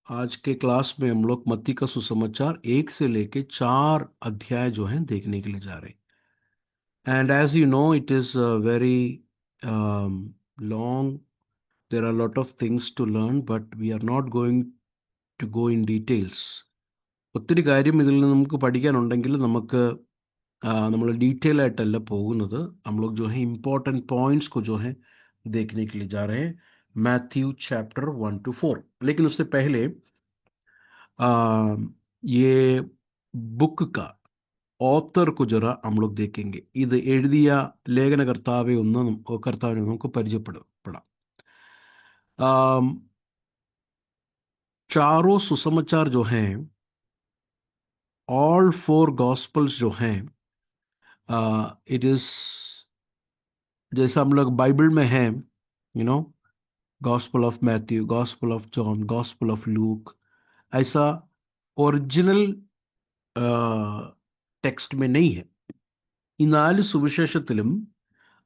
आज के क्लास में हम लोग मत्ती का सुसमाचार 1 से लेके 4 अध्याय जो हैं देखने के लिए जा रहे हैं. And as you know it is very long. There are lot of things to learn but we are not going to go in details. ഒത്തിരി കാര്യം ഇതിൽ നിന്ന് നമുക്ക് പഠിക്കാനുണ്ടെങ്കിൽ നമുക്ക് നമ്മൾ ഡീറ്റെയിൽ ആയിട്ടല്ല പോകുന്നത്. हम लोग जो है इम्पोर्टेंट पॉइंट्स को जो है देखने के लिए जा रहे हैं. Matthew chapter 1 to 4. लेकिन उससे पहले ये बुक का ഓത്തർ को जरा हम लोग देखेंगे. ഇത് എഴുതിയ ലേഖനകർത്താവെ ഒന്ന് കർത്താവിനെ നമുക്ക് പരിചയപ്പെടാം. चारों सुसमाचार जो हैं, ऑल 4 गॉस्पल्स जो हैं, इट इज जैसा हम लोग बाइबल में हैं, you know, gospel of Matthew, gospel of John, gospel of look, ऐसा ओरिजिनल ടെക്സ്റ്റ് में नहीं है. ഈ 4 സുവിശേഷത്തിലും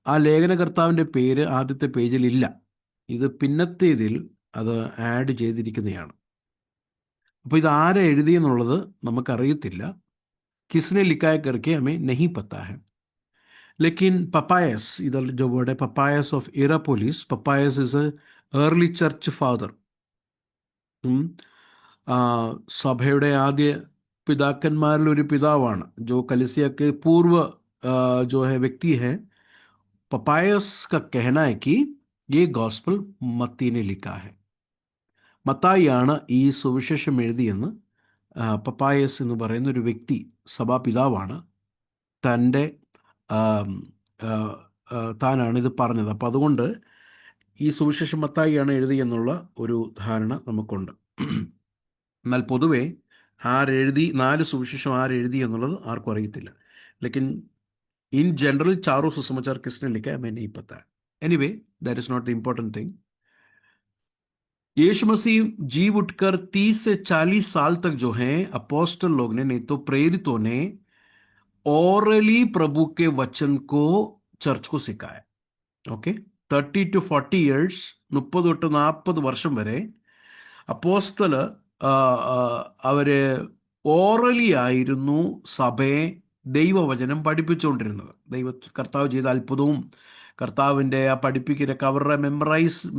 ആ ലേഖനകർത്താവിൻ്റെ പേര് ആദ്യത്തെ പേജിൽ ഇല്ല. ഇത് പിന്നത്തേതിൽ അത് ആഡ് ചെയ്തിരിക്കുന്നതാണ്. അപ്പോൾ ഇത് ആരെ എഴുതിയെന്നുള്ളത് നമുക്കറിയത്തില്ല. किसने लिखा है करके हमें नहीं पता है. लेकिन पपायस, इधर जो वर्ड है Papias of Hierapolis, Papias is a early church father. സഭയുടെ ആദ്യ പിതാക്കന്മാരിൽ ഒരു പിതാവാണ്. जो कलीसिया के पूर्व जो है व्यक्ति है, पपायस का कहना है कि ये गॉस्पल मत्ती ने लिखा है. മത്തായിയാണ് ഈ സുവിശേഷം എഴുതിയെന്ന് പപ്പായസ് എന്ന് പറയുന്ന ഒരു വ്യക്തി, സഭാപിതാവാണ്, തൻ്റെ താനാണ് ഇത് പറഞ്ഞത്. അപ്പം അതുകൊണ്ട് ഈ സുവിശേഷം മത്തായിയാണ് എഴുതിയെന്നുള്ള ഒരു ധാരണ നമുക്കുണ്ട്. എന്നാൽ പൊതുവെ ആരെഴുതി, 4 സുവിശേഷം ആരെഴുതി എന്നുള്ളത് ആർക്കും അറിയത്തില്ല. ലേക്കിൻ ഇൻ जनरल चारों सुसमाचार किसने लिखा है हमें नहीं पता है. Anyway, that is not the important thing. Yeshu Masih जी उठकर 30 से 40 साल तक जो है अपोस्टल लोग ने, नहीं तो प्रेरितों ने, ओरली प्रभु के वचन को चर्च को सिखाया. ഓക്കെ, 30 to 40 years, 30 തൊട്ട് 40 വർഷം വരെ അപ്പോസ്തല അവര് ഓറലി ആയിരുന്നു സഭയെ ദൈവവചനം പഠിപ്പിച്ചുകൊണ്ടിരുന്നത്. കർത്താവ് ചെയ്ത അത്ഭുതവും കർത്താവിൻ്റെ ആ പഠിപ്പിക്കലൊക്കെ അവരുടെ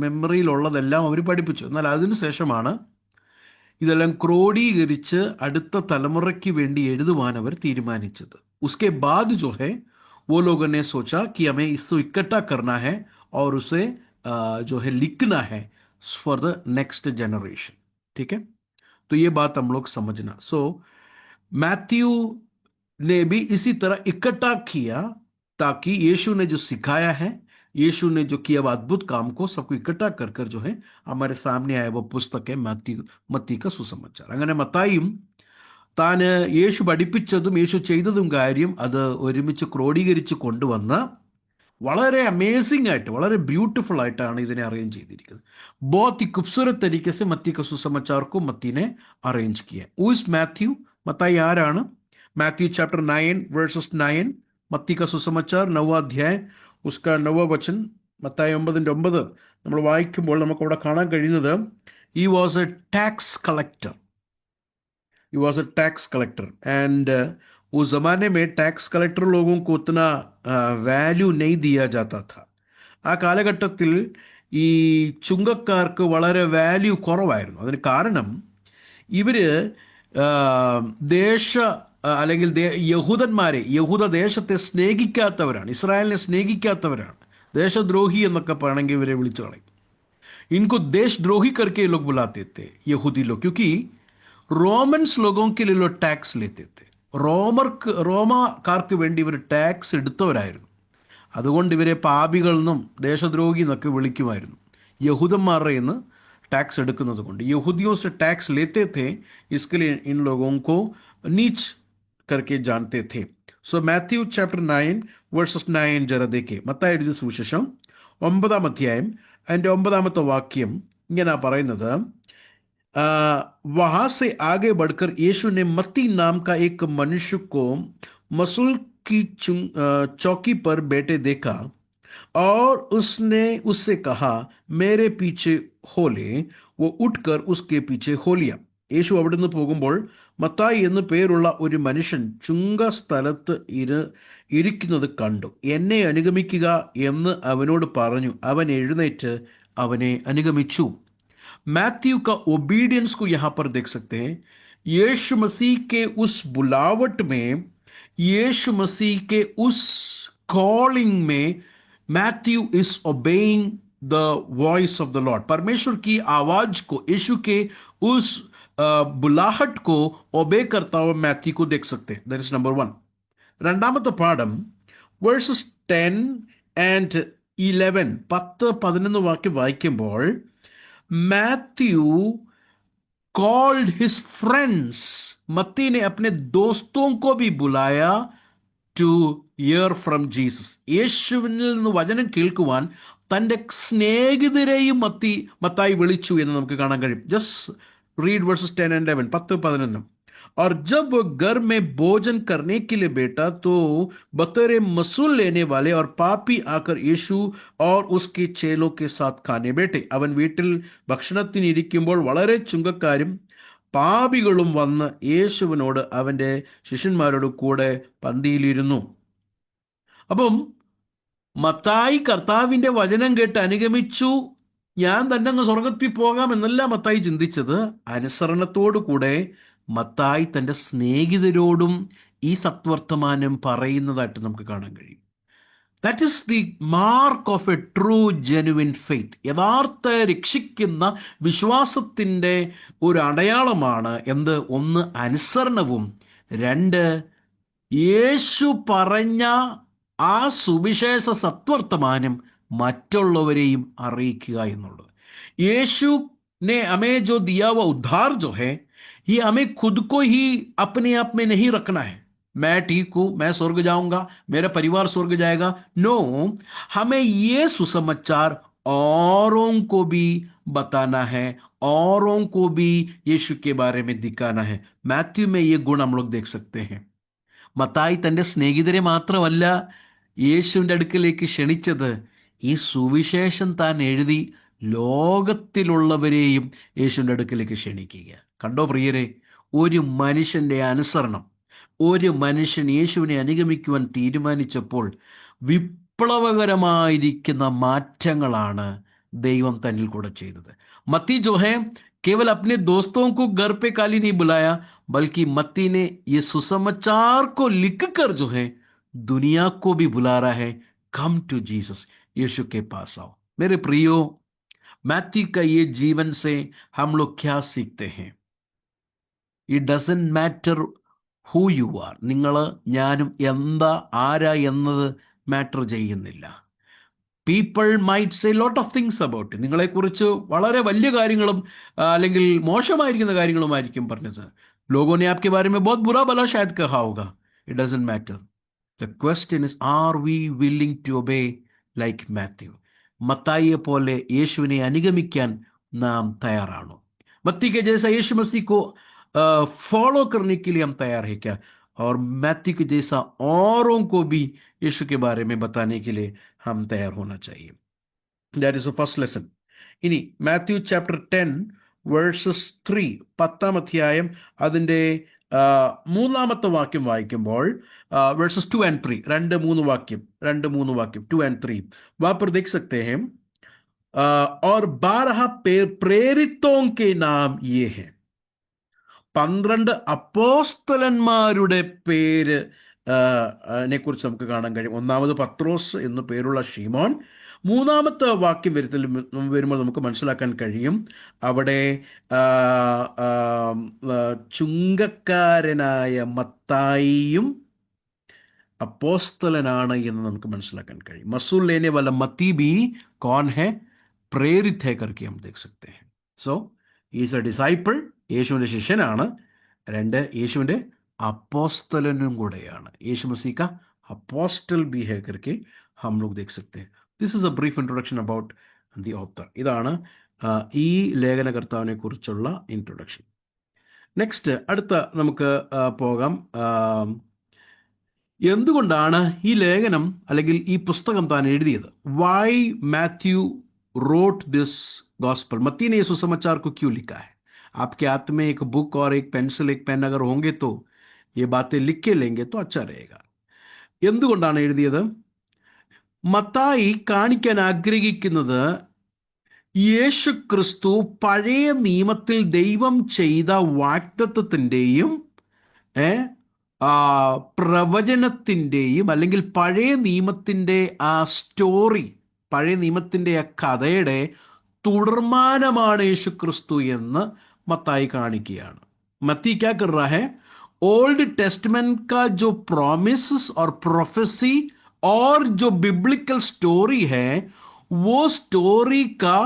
മെമ്മറിയിലുള്ളതെല്ലാം അവർ പഠിപ്പിച്ചു. എന്നാൽ അതിന് ശേഷമാണ് ഇതെല്ലാം ക്രോഡീകരിച്ച് അടുത്ത തലമുറയ്ക്ക് വേണ്ടി എഴുതുവാൻ അവർ തീരുമാനിച്ചത്. उसके बाद जो है वो लोगों ने सोचा कि हमें इसको इकट्ठा करना है और उसे जो है लिखना है फॉर द नेक्स्ट जनरेशन. ठीक है, तो ये बात हम लोग समझना. सो मैथ्यू ने भी इसी तरह इकट्ठा किया ताकि यीशु ने जो सिखाया है, यीशु ने जो किया वो अद्भुत काम को सबको इकट्ठा कर कर जो है हमारे सामने आया वो पुस्तक है मत्ती का सुसमाचार. അങ്ങനെ മത്തായിയും താൻ യേശു പഠിപ്പിച്ചതും യേശു ചെയ്തതും കാര്യം അത് ഒരുമിച്ച് ക്രോഡീകരിച്ച് കൊണ്ടുവന്ന് വളരെ അമേസിംഗ് ആയിട്ട്, വളരെ ബ്യൂട്ടിഫുൾ ആയിട്ടാണ് ഇതിനെ അറേഞ്ച് ചെയ്തിരിക്കുന്നത്. बहुत ही खूबसूरत तरीके से मत्ती का सुसमाचार को मत्ती ने अरेंज किया. Who is Matthew? മത്തായി ആരാണ്? मैथ्यू चैप्टर 9 verses 9, मत्ती का सुसमाचार 9वां अध्याय उसका 9वां वचन. മത്തായി 9:9 നമ്മൾ വായിക്കുമ്പോൾ നമുക്ക് അവിടെ കാണാൻ കഴിയുന്നത്, he was a tax collector. He was a tax collector and उस ज़माने में टैक्स कलेक्टर लोगों को उतना വാല്യൂ नहीं दिया जाता था. ആ കാലഘട്ടത്തിൽ ഈ ചുങ്കക്കാർക്ക് വളരെ വാല്യൂ കുറവായിരുന്നു. അതിന് കാരണം ഇവർ അല്ലെങ്കിൽ യഹൂദന്മാരെ, യഹൂദ ദേശത്തെ സ്നേഹിക്കാത്തവരാണ്, ഇസ്രായേലിനെ സ്നേഹിക്കാത്തവരാണ്. ദേശദ്രോഹി എന്നൊക്കെ പറയണമെങ്കിൽ ഇവരെ വിളിച്ചു കളയും. इनको देशद्रोही करके ये लोग बुलाते थे यहूदी लोग, क्योंकि റോമൻസ് लोगों के लिए लोग टैक्स लेते थे. റോമാക്കാർക്ക് വേണ്ടി ഇവർ ടാക്സ് എടുത്തവരായിരുന്നു. അതുകൊണ്ട് ഇവരെ പാപികളെന്നും ദേശദ്രോഹി എന്നൊക്കെ വിളിക്കുമായിരുന്നു. യഹൂദന്മാരുടെ നിന്ന് टैक्स എടുക്കുന്നത് കൊണ്ട്. യഹൂദിयों से टैक्स लेते थे, इसके लिए इन लोगों को नीच करके जानते थे. सो मैथ्यू चैप्टर 9 verses 9 जरा देखे. മത്തായി എഴുതിയ സുവിശേഷം 9-ാം അധ്യായം അതിൻ്റെ 9-ാമത്തെ വാക്യം ഇങ്ങനെ പറയുന്നത്, वहां से आगे बढ़कर यीशु ने मत्ती नाम का एक मनुष्य को मसूल की चौकी पर बैठे देखा और उसने उससे कहा, मेरे पीछे हो ले. वो उठकर उसके पीछे हो लिया. യേശു അവിടുന്ന് പോകുമ്പോൾ മത്തായി എന്നു പേരുള്ള ഒരു മനുഷ്യൻ ചുങ്കസ്ഥലത്ത് ഇരിക്കുന്നത് കണ്ടു. എന്നെ അനുഗമിക്കുക എന്ന് അവനോട് പറഞ്ഞു. അവൻ എഴുന്നേറ്റ് അവനെ അനുഗമിച്ചു. मैथ्यू का ओबीडियंस को यहां पर देख सकते हैं. यीशु मसीह के उस बुलावट में, यीशु मसीह के उस कॉलिंग में, Matthew is obeying the voice of the Lord. परमेश्वर की आवाज को, यीशु के उस बुलाहट को ओबे करता हुआ मैथ्यू को देख सकते हैं. That is number 1. രണ്ടാമത്തെ പാഠം വേഴ്സസ് 10 ആൻഡ് 11, 10-11 വാക്യം വായിക്കുമ്പോൾ, मैथ्यू कॉल्ड हिज फ्रेंड्स. मत्ती ने अपने दोस्तों को भी बुलाया ടു ഹിയർ ഫ്രം ജീസസ്. യേശുവിൽ നിന്ന് വചനം കേൾക്കുവാൻ തൻ്റെ സ്നേഹിതരെയും മത്തായി വിളിച്ചു എന്ന് നമുക്ക് കാണാൻ കഴിയും. Just read versus 10 and 11, 10-11. और जब वो घर में भोजन करने के लिए बैठा तो बतौर मसूल लेने वाले और पापी आकर यीशु और उसके चेलों के साथ खाने बैठे. അവൻ വീട്ടിൽ ഭക്ഷണത്തിനിരിക്കുമ്പോൾ വളരെ ചുങ്കക്കാരും പാപികളും വന്ന് യേശുവിനോട് അവൻ്റെ ശിഷ്യന്മാരോട് കൂടെ പന്തിയിലിരുന്നു. അപ്പം മത്തായി കർത്താവിൻ്റെ വചനം കേട്ട് അനുഗമിച്ചു. ഞാൻ തന്നെ അങ്ങ് സ്വർഗത്തിൽ പോകാം എന്നല്ല മത്തായി ചിന്തിച്ചത്. അനുസരണത്തോടു കൂടെ മത്തായി തൻ്റെ സ്നേഹിതരോടും ഈ സത്വർത്തമാനം പറയുന്നതായിട്ട് നമുക്ക് കാണാൻ കഴിയും. That is the mark of A true genuine faith. യഥാർത്ഥ രക്ഷിക്കുന്ന വിശ്വാസത്തിൻ്റെ ഒരു അടയാളമാണ് എന്ത്? ഒന്ന്, അനുസരണവും. രണ്ട്, യേശു പറഞ്ഞ ആ സുവിശേഷ സത്വർത്തമാനം മറ്റുള്ളവരെയും അറിയിക്കുക എന്നുള്ളത്. യേശു ने हमें जो दिया हुआ उद्धार जो है, ये हमें खुद को ही अपने आप में नहीं रखना है. मैं ठीक हूं, मैं स्वर्ग जाऊंगा, मेरा परिवार स्वर्ग जाएगा. नो, हमें ये सुसमाचार औरों को भी बताना है, औरों को भी यीशु के बारे में दिखाना है. मैथ्यू में ये गुण हम लोग देख सकते हैं. മത്തായി തൻ്റെ സ്നേഹിതരെ മാത്രമല്ല യേശുവിൻ്റെ അടുക്കലേക്ക് ക്ഷണിച്ചത്, ഈ സുവിശേഷം താൻ എഴുതി ലോകത്തിലുള്ളവരെയും യേശുവിൻ്റെ അടുക്കലേക്ക് ക്ഷണിക്കുക. കണ്ടോ പ്രിയരെ, ഒരു മനുഷ്യൻ്റെ അനുസരണം, ഒരു മനുഷ്യൻ യേശുവിനെ അനുഗമിക്കുവാൻ തീരുമാനിച്ചപ്പോൾ വിപ്ലവകരമായിരിക്കുന്ന മാറ്റങ്ങളാണ് ദൈവം തന്നിൽ കൂടെ ചെയ്തത്. मत्ती जो है केवल अपने दोस्तों को घर पे खाली नहीं बुलाया, बल्कि मत्ती ने ये सुसमाचार को लिखकर जो है दुनिया को भी बुला रहा है, कम टू जीसस, यीशु के पास आओ. मेरे प्रियो, मैथ्यू का ये जीवन से हम लोग क्या सीखते हैं? It doesn't matter who you are. നിങ്ങൾ, ഞാനും എന്താ, ആരാ എന്നത് മാറ്റർ ചെയ്യുന്നില്ല. People might say lot of things about you. നിങ്ങളെക്കുറിച്ച് വളരെ വലിയ കാര്യങ്ങളും അല്ലെങ്കിൽ മോശമായിരിക്കുന്ന കാര്യങ്ങളുമായിരിക്കും പറഞ്ഞത്. ലോഗോं ने आपके बारे में बहुत बुरा भला शायद कहा होगा. It doesn't matter. The question is, are we willing to obey like Matthew? മത്തായിയെ പോലെ യേശുവിനെ അനുഗമിക്കാൻ നാം തയ്യാറാണോ? मत्ती के जैसा यीशु मसीह को फॉलो करने के लिए हम तैयार है क्या? और मैथ्यू के जैसा औरों को भी यीशु के बारे में बताने के लिए हम तैयार होना चाहिए. That is the first lesson. ഇനി മാത്യു ചാപ്റ്റർ 10 വേഴ്സസ് 3, 10-ാം അധ്യായം അതിൻ്റെ 3-ാമത്തെ വാക്യം വായിക്കുമ്പോൾ, വേഴ്സസ് 2 and 3, 2-3 വാക്യം, 2 and 3 वहाँ पर देख सकते हैं. और 12 प्रेरितों के नाम ये हैं. 12 അപ്പോസ്തലന്മാരുടെ പേര് നെക്കുറിച്ച് നമുക്ക് കാണാൻ കഴിയും. ഒന്നാമത് പത്രോസ് എന്നു പേരുള്ള ഷീമോൻ. 3-ാമത്തെ വാക്യം വരുമ്പോൾ നമുക്ക് മനസ്സിലാക്കാൻ കഴിയും, അവിടെ ചുങ്കക്കാരനായ മത്തായിയും അപ്പോസ്തലനാണ് എന്ന് നമുക്ക് മനസ്സിലാക്കാൻ കഴിയും. मसूल लेने वाला मत्ती भी कौन है? प्रेरित है करके हम देख सकते हैं. सो ഈസ് എ ഡിസൈപ്പിൾ, യേശുവിൻ്റെ ശിഷ്യനാണ്. 2, യേശുവിൻ്റെ അപ്പോസ്തലനും കൂടെയാണ്. യേശു मसीह का अपोस्टल भी है करके हम लोग देख सकते हैं. This is a brief introduction about the author. ഇതാണ് ഈ ലേഖനകർത്താവിനെ കുറിച്ചുള്ള ഇൻട്രൊഡക്ഷൻ. നെക്സ്റ്റ്, അടുത്ത നമുക്ക് പോകാം. എന്തുകൊണ്ടാണ് ഈ ലേഖനം അല്ലെങ്കിൽ ഈ പുസ്തകം താൻ എഴുതിയത്? Why Matthew wrote this gospel, मत्ती ने ये सुसमाचार को क्यों लिखा है? आपके हाथ में एक बुक और एक पेंसिल एक पेन अगर होंगे तो ये बातें लिख के लेंगे तो अच्छा रहेगा. എന്തുകൊണ്ടാണ് എഴുതിയത്? മത്തായി കാണിക്കാൻ ആഗ്രഹിക്കുന്നത് യേശു ക്രിസ്തു പഴയ നിയമത്തിൽ ദൈവം ചെയ്ത വാഗ്ദത്തത്തിൻ്റെയും ഏ പ്രവചനത്തിൻ്റെയും അല്ലെങ്കിൽ പഴയ നിയമത്തിൻ്റെ ആ സ്റ്റോറി, പഴയ നിയമത്തിൻ്റെ ആ കഥയുടെ തുടർമാനമാണ് യേശു ക്രിസ്തു എന്ന് മത്തായി കാണിക്കുകയാണ്. मत्ती क्या कर रहा है? ओल्ड टेस्टमेंट का जो प्रॉमिसेस और प्रोफेसी और जो बिब्लिकल स्टोरी है वो स्टोरी का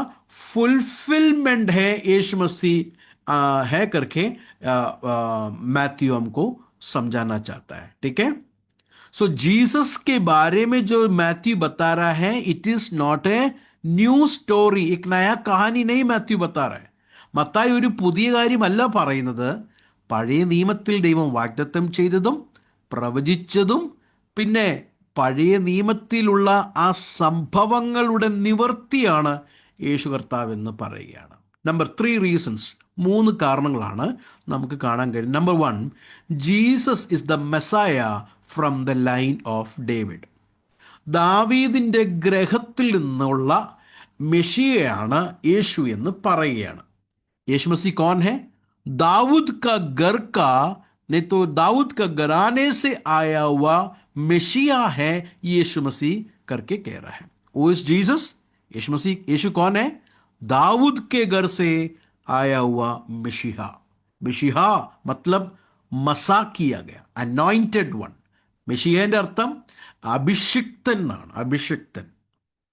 फुलफिलमेंट है यीशु मसीह है करके मैथ्यू हमको समझाना चाहता है. ठीक है. सो जीसस के बारे में जो मैथ्यू बता रहा है, it is not a new story. एक नया कहानी नहीं मैथ्यू बता रहा है. മത്തായി ഒരു പുതിയ കാര്യമല്ല പറയുന്നത്. പഴയ നിയമത്തിൽ ദൈവം വാഗ്ദത്തം ചെയ്തതും പ്രവചിച്ചതും പിന്നെ പഴയ നിയമത്തിലുള്ള ആ സംഭവങ്ങളുടെ നിവർത്തിയാണ് യേശു കർത്താവ് എന്ന് പറയുകയാണ്. നമ്പർ 3 റീസൺസ്, 3 കാരണങ്ങളാണ് നമുക്ക് കാണാൻ കഴിയും. Number 1, Jesus is the Messiah from the line of David. ദാവീദിൻ്റെ ഗ്രഹത്തിൽ നിന്നുള്ള മെഷിയയാണ് യേശു എന്ന് പറയുകയാണ്. यीशु मसीह कौन है? दाऊद का घर का, नहीं तो दाऊद का घराने से आया हुआ मेशिया है यीशु मसीह करके कह रहा है. वो इस जीसस, यीशु मसीह, यीशु कौन है? दाऊद के घर से आया हुआ मेशिहा. मेशिहा मतलब मसा किया गया, अनॉइंटेड वन. മെഷിയേന്റെ അർത്ഥം അഭിഷിക്തൻ എന്നാണ്. അഭിഷിക്തൻ,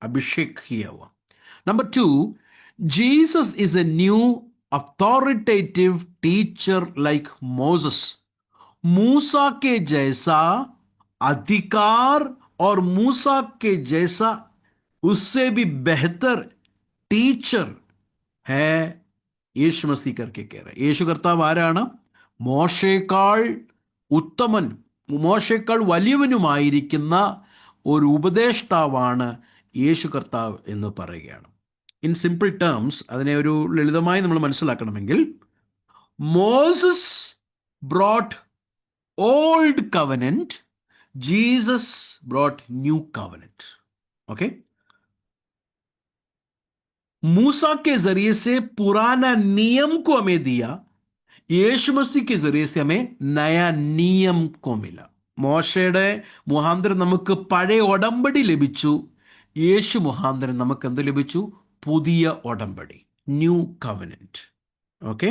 അഭിഷേക് किया हुआ. Number 2, Jesus is a new authoritative teacher like Moses. मूसा के जैसा अधिकार और मूसा के जैसा उससे भी बेहतर टीचर है യേശു മസീഹ് करके कह रहे. യേശു കർത്താവ് ആരാണ്? മോശയേക്കാൾ ഉത്തമൻ, മോശയേക്കാൾ വലിയവനുമായിരിക്കുന്ന ഒരു ഉപദേഷ്ടാവാണ് യേശു കർത്താവ് എന്ന് പറയുകയാണ്. ഇൻ സിമ്പിൾ ടേംസ്, അതിനെ ഒരു ലളിതമായി നമ്മൾ മനസ്സിലാക്കണമെങ്കിൽ, Moses brought old covenant, Jesus brought new covenant. Okay. Musa के जरिए से पुराना नियम को हमें दिया, യേശു മസീഹ് के जरिए से हमें नया नियम को मिला. മോശയുടെ മുഖാന്തരം നമുക്ക് പഴയ ഉടമ്പടി ലഭിച്ചു. യേശു മുഖാന്തരം നമുക്ക് എന്ത് ലഭിച്ചു? പുതിയ ഉടമ്പടി, new covenant. Okay,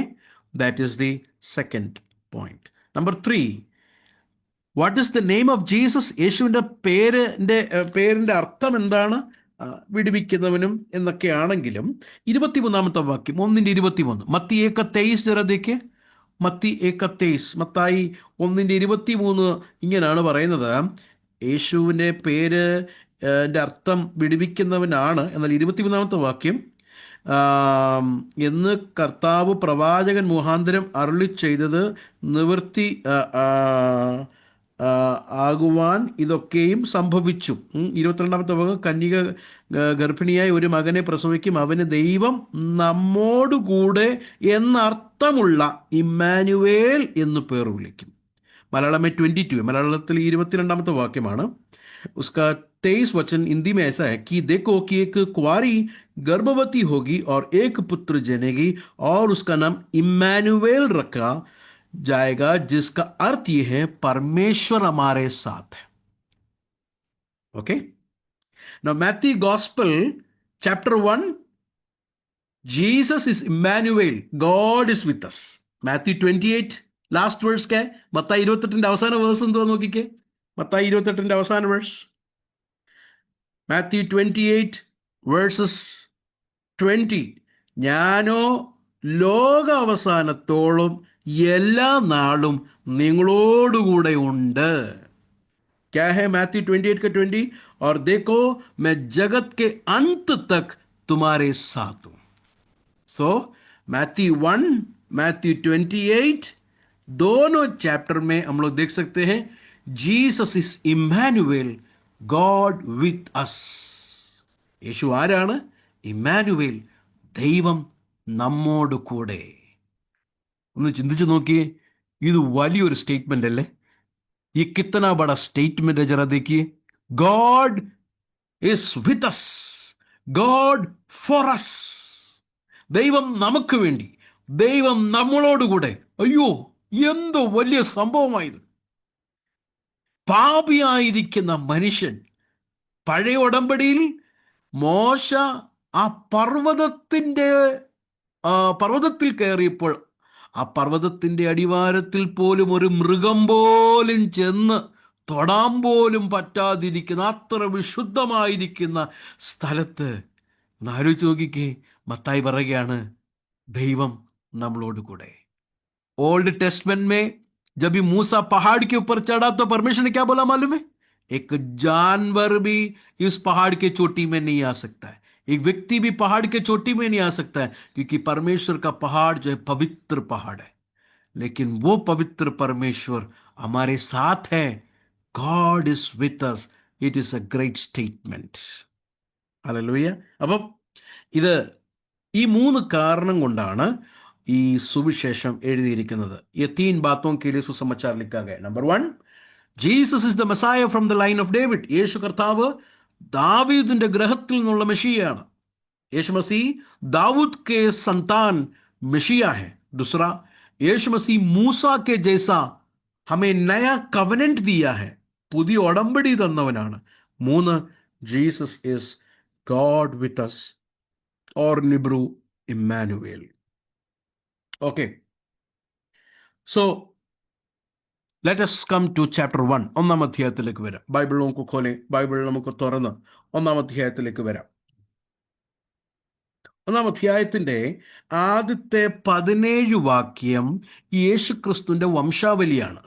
that is the second point. Number 3, what is the name of Jesus? യേശുവിൻ്റെ പേരിൻ്റെ അർത്ഥം എന്താണ്? വിടുവിക്കുന്നവനും എന്നൊക്കെയാണെങ്കിലും 23-ാമത്തെ വാക്യം, 1:23, മത്തി 1:23 ജറദേക്ക്, മത്തി 1:23, മത്തായി 1:23 ഇങ്ങനെയാണ് പറയുന്നത്. യേശുവിൻ്റെ പേര് അർത്ഥം വിടുവിക്കുന്നവനാണ്. എന്നാൽ 23-ാമത്തെ വാക്യം, എന്ന് കർത്താവ് പ്രവാചകൻ മുഖാന്തരം അരുളി ചെയ്തത് നിവൃത്തി ആകുവാൻ ഇതൊക്കെയും സംഭവിച്ചു. 22-ാമത്തെ ഭാഗം, കന്യക ഗർഭിണിയായി ഒരു മകനെ പ്രസവിക്കും, അവന് ദൈവം നമ്മോടുകൂടെ എന്നർത്ഥമുള്ള ഇമ്മാനുവേൽ എന്ന് പേർ വിളിക്കും. മലയാളം 22, മലയാളത്തിൽ 22-ാമത്തെ വാക്യമാണ്. उसका 23 वचन हिंदी में ऐसा है कि देखो कि एक कुंवारी गर्भवती होगी और एक पुत्र जनेगी और उसका नाम इम्मानुवेल रखा जाएगा, जिसका अर्थ यह है परमेश्वर हमारे साथ है. Okay. Now Matthew gospel chapter 1, Jesus is Immanuel, God is with us. Matthew 28 last verse क्या है? മത്തായി 28 അവസാന വേഴ്സ് എന്തുവാ നോക്കിക്കേ. മത്തായി 28 അവസാന വേഴ്സ്, മാത്യു 28 വേഴ്സസ് 20, ഞാനോ ലോക അവസാനത്തോളം എല്ലാ നാളും നിങ്ങളോടുകൂടെ ഉണ്ട്. क्या है? मैथ्यू 28:20, और देखो मैं जगत के अंत तक तुम्हारे साथ हूं. सो मैथ्यू 1, मैथ्यू 28, दोनों चैप्टर में हम लोग देख सकते हैं Jesus is Immanuel, God with us. Yesu ആരാണ്? ഇമ്മാനുവേൽ, ദൈവം നമ്മോട് കൂടെ. ഒന്ന് ചിന്തിച്ചു നോക്കിയേ, ഇത് വലിയൊരു സ്റ്റേറ്റ്മെന്റ് അല്ലേ? ये कितना बड़ा स्टेटमेंट है, जरा देखिए. God is with us, God for us. ദൈവം നമുക്ക് വേണ്ടി, ദൈവം നമ്മളോടുകൂടെ. അയ്യോ, എന്ത് വലിയ സംഭവമായത്! പാപിയായിരിക്കുന്ന മനുഷ്യൻ, പഴയ ഉടമ്പടിയിൽ മോശ ആ പർവ്വതത്തിൽ കയറിയപ്പോൾ ആ പർവ്വതത്തിന്റെ അടിവാരത്തിൽ പോലും ഒരു മൃഗം പോലും ചെന്ന് തൊടാൻ പോലും പറ്റാതിരിക്കുന്ന, അത്ര വിശുദ്ധമായിരിക്കുന്ന സ്ഥലത്ത് ഒന്ന് ആലോചിച്ച് നോക്കിക്കേ. മത്തായി പറയുകയാണ്, ദൈവം നമ്മളോട് കൂടെ. ओल्ड टेस्टमेंट में जब भी मूसा पहाड़ के ऊपर चढ़ा तो परमेश्वर ने क्या बोला मालूम है? एक जानवर भी इस पहाड़ के चोटी में नहीं आ सकता है, एक व्यक्ति भी पहाड़ के चोटी में नहीं आ सकता है, क्योंकि परमेश्वर का पहाड़ जो है पवित्र पहाड़ है. लेकिन वो पवित्र परमेश्वर हमारे साथ है. God is with us. It is a great statement. Hallelujah. അപ്പം ഇത് ഈ 3 കാരണം കൊണ്ടാണ് ഈ സുവിശേഷം എഴുതിയിരിക്കുന്നത്. ये 3 बातों के लिए सुसमाचार लिखा गया. Number 1, Jesus is the Messiah from the line of David. Yesu കർത്താവ് ദാവീദിന്റെ ഗ്രഹത്തിൽ നിന്നുള്ള മെഷിയാണ്. यीशु मसीह दाऊद के संतान मसीहा है. दूसरा, यीशु मसीह मूसा के जैसा हमें नया कवनेंट दिया है, പുതിയ ഉടമ്പടി തന്നവനാണ്. 3, Jesus is God with us, or in Hebrew, Emmanuel. Okay, so let us come to chapter 1. ഒന്നാം അധ്യായത്തിലേക്ക് വരാം. ബൈബിൾ നമുക്ക് ഖോലെ, ബൈബിൾ നമുക്ക് തുറന്ന് ഒന്നാം അധ്യായത്തിലേക്ക് വരാം. ഒന്നാം അധ്യായത്തിന്റെ ആദ്യത്തെ 17 വാക്യം യേശു ക്രിസ്തുവിന്റെ വംശാവലിയാണ്.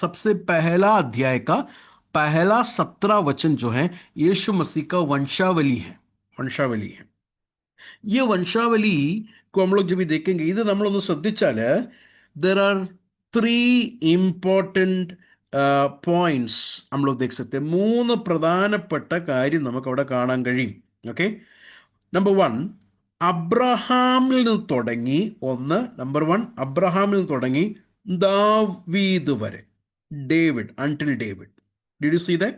सबसे पहला अध्याय का पहला 17 वचन जो है यीशु मसीह का वंशावली है. ये वंशावली को हम लोग जब भी देखेंगे, ഇത് നമ്മളൊന്ന് ശ്രദ്ധിച്ചാൽ there are 3 important points हम लोग देख सकते हैं. 3 പ്രധാനപ്പെട്ട കാര്യം നമുക്ക് അവിടെ കാണാൻ കഴിയും. ഓക്കെ, നമ്പർ 1, അബ്രഹാമിൽ നിന്ന് തുടങ്ങി അബ്രഹാമിൽ നിന്ന് തുടങ്ങി ദാവീദ് വരെ, David, until David. Did you see that?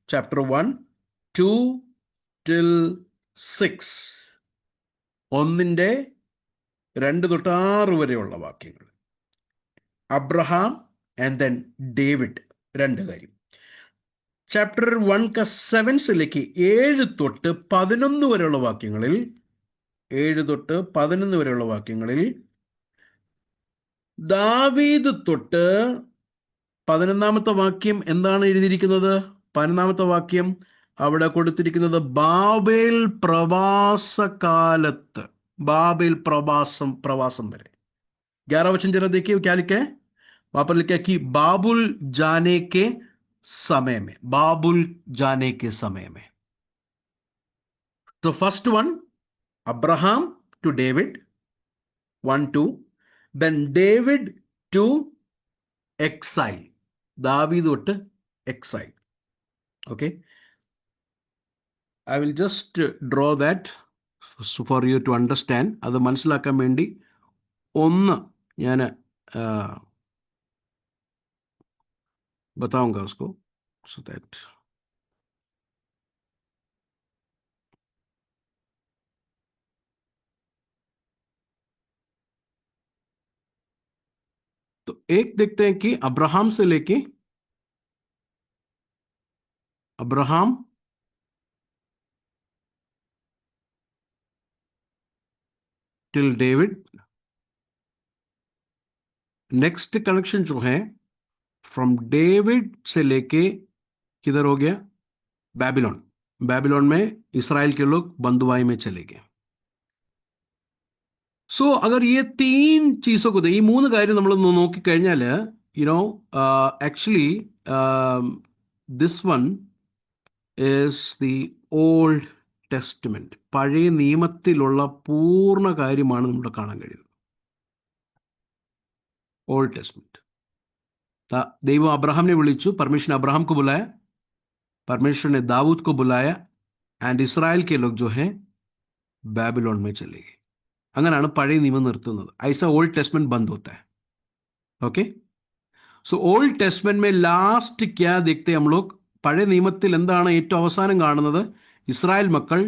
Chapter 1, 2 till 6. 1-ന്റെ 2 തൊട്ട് 6 വരെയുള്ള വാക്യങ്ങൾ. അബ്രഹാം ആൻഡ് ദെൻ ഡേവിഡ്, 2 കാര്യം. ചാപ്റ്റർ 1 का 7 7 തൊട്ട് 11 വരെയുള്ള വാക്യങ്ങളിൽ, 7 തൊട്ട് 11 വരെയുള്ള വാക്യങ്ങളിൽ ദാവീദ് തൊട്ട് 11-ാമത്തെ വാക്യം എന്താണ് എഴുതിയിരിക്കുന്നത്? 11-ാമത്തെ വാക്യം അവിടെ കൊടുത്തിരിക്കുന്നത് ബാബേൽ പ്രവാസകാലത്ത്, ബാബേൽ പ്രവാസം വരെ. 11 वचन जरा देखिए, क्या लिखा है वहां पर? लिखा है कि बाबुल जाने के समय में, बाबुल जाने के समय में. तो first one, Abraham to David, 1-2. then David to exile, ദാവീദ് തൊട്ട് exile. okay, I will just draw that for you to understand. അത് മനസ്സിലാക്കാൻ വേണ്ടി ഒന്ന് ഞാൻ बताऊंगा उसको, so that तो एक देखते हैं कि अब्राहम से लेके Abraham till David. Next connection जो है फ्रॉम डेविड से लेके किधर हो गया? बैबीलोन में इसराइल के लोग बंदुआई में चले गए. സോ അഗർ ഈ 3 चीज़ों को, ഈ 3 കാര്യം നമ്മളൊന്ന് നോക്കിക്കഴിഞ്ഞാൽ, actually this one is the old testament. പഴയ നിയമത്തിലുള്ള പൂർണ്ണ കാര്യമാണ് നമ്മൾ കാണാൻ കഴിയുന്നത്. Old testament. ദൈവം അബ്രഹാമിനെ വിളിച്ചു, परमेश्वर ने अब्राहम को बुलाया, परमेश्वर ने दाऊद को बुलाया, एंड इसराइल के लोग जो हैं ബാബിലോൺ में चले गए. അങ്ങനെയാണ് പഴയ നിയമം നിർത്തുന്നത്. ऐसा ओल्ड टेस्टमेंट बंद होता है. ओके, सो ओल्ड टेस्टमेंट में लास्ट क्या देखते हम लोग? പഴയ നിയമത്തിൽ എന്താണ് ഏറ്റവും അവസാനം കാണുന്നത്? ഇസ്രായേൽ മക്കൾ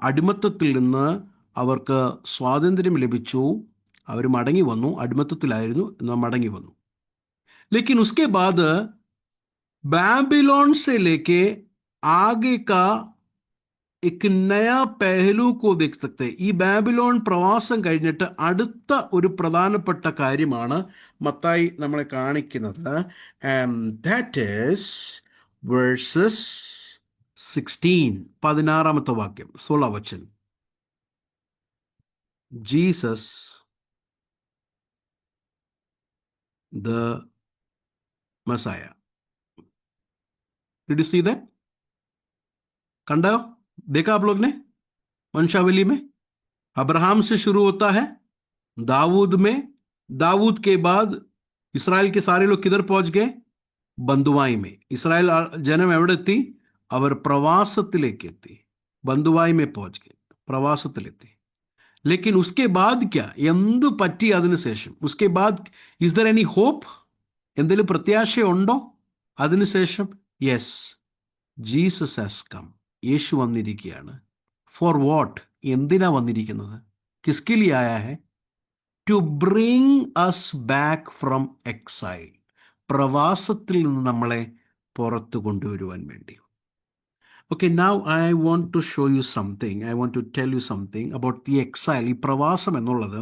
അടിമത്തത്തിൽ നിന്ന് അവർക്ക് സ്വാതന്ത്ര്യം ലഭിച്ചു, അവർ മടങ്ങി വന്നു. അടിമത്തത്തിലായിരുന്നു, എന്നാൽ മടങ്ങി വന്നു. लेकिन उसके बाद बाबिलोन से लेके आगे का एक नया पहलू को देख सकते हैं. ഈ ബാബിലോൺ പ്രവാസം കഴിഞ്ഞിട്ട് അടുത്ത ഒരു പ്രധാനപ്പെട്ട കാര്യമാണ് മത്തായി നമ്മളെ കാണിക്കുന്നത്. ദാറ്റ് ഈസ് വേഴ്സസ് 16, 16ാമത്തെ വാക്യം, 16 വചനം. Jesus the Messiah. Did you see that? कंडा देखा आप लोग ने? वंशावली में अब्राहम से शुरू होता है, दाऊद में, दाऊद के बाद ഇസ്രായേൽ के सारे लोग किधर पहुंच गए? ബന്ധുവായി में. ഇസ്രായേൽ ജനം എവിടെ എത്തി? അവർ പ്രവാസത്തിലേക്ക് എത്തി. ബന്ധുവായി में पहुंच गए, പ്രവാസത്തിലെത്തി. लेकिन उसके बाद क्या? എന്ത് പറ്റി അതിനുശേഷം? उसके बाद is there any hope? എന്തെങ്കിലും പ്രത്യാശയുണ്ടോ അതിനുശേഷം? Yes, Jesus has come. Yesu വന്നിരിക്കുകയാണ്. For what? എന്തിനാ വന്നിരിക്കുന്നത്? കിസ്കെ ലിയെ ആയാ ഹൈ? To bring us back from exile. പ്രവാസത്തിൽ നിന്ന് നമ്മളെ പുറത്തു കൊണ്ടുവരുവാൻ വേണ്ടി. Okay, now I want to show you something. I want to tell you something about the exile. ഈ പ്രവാസം എന്നുള്ളത്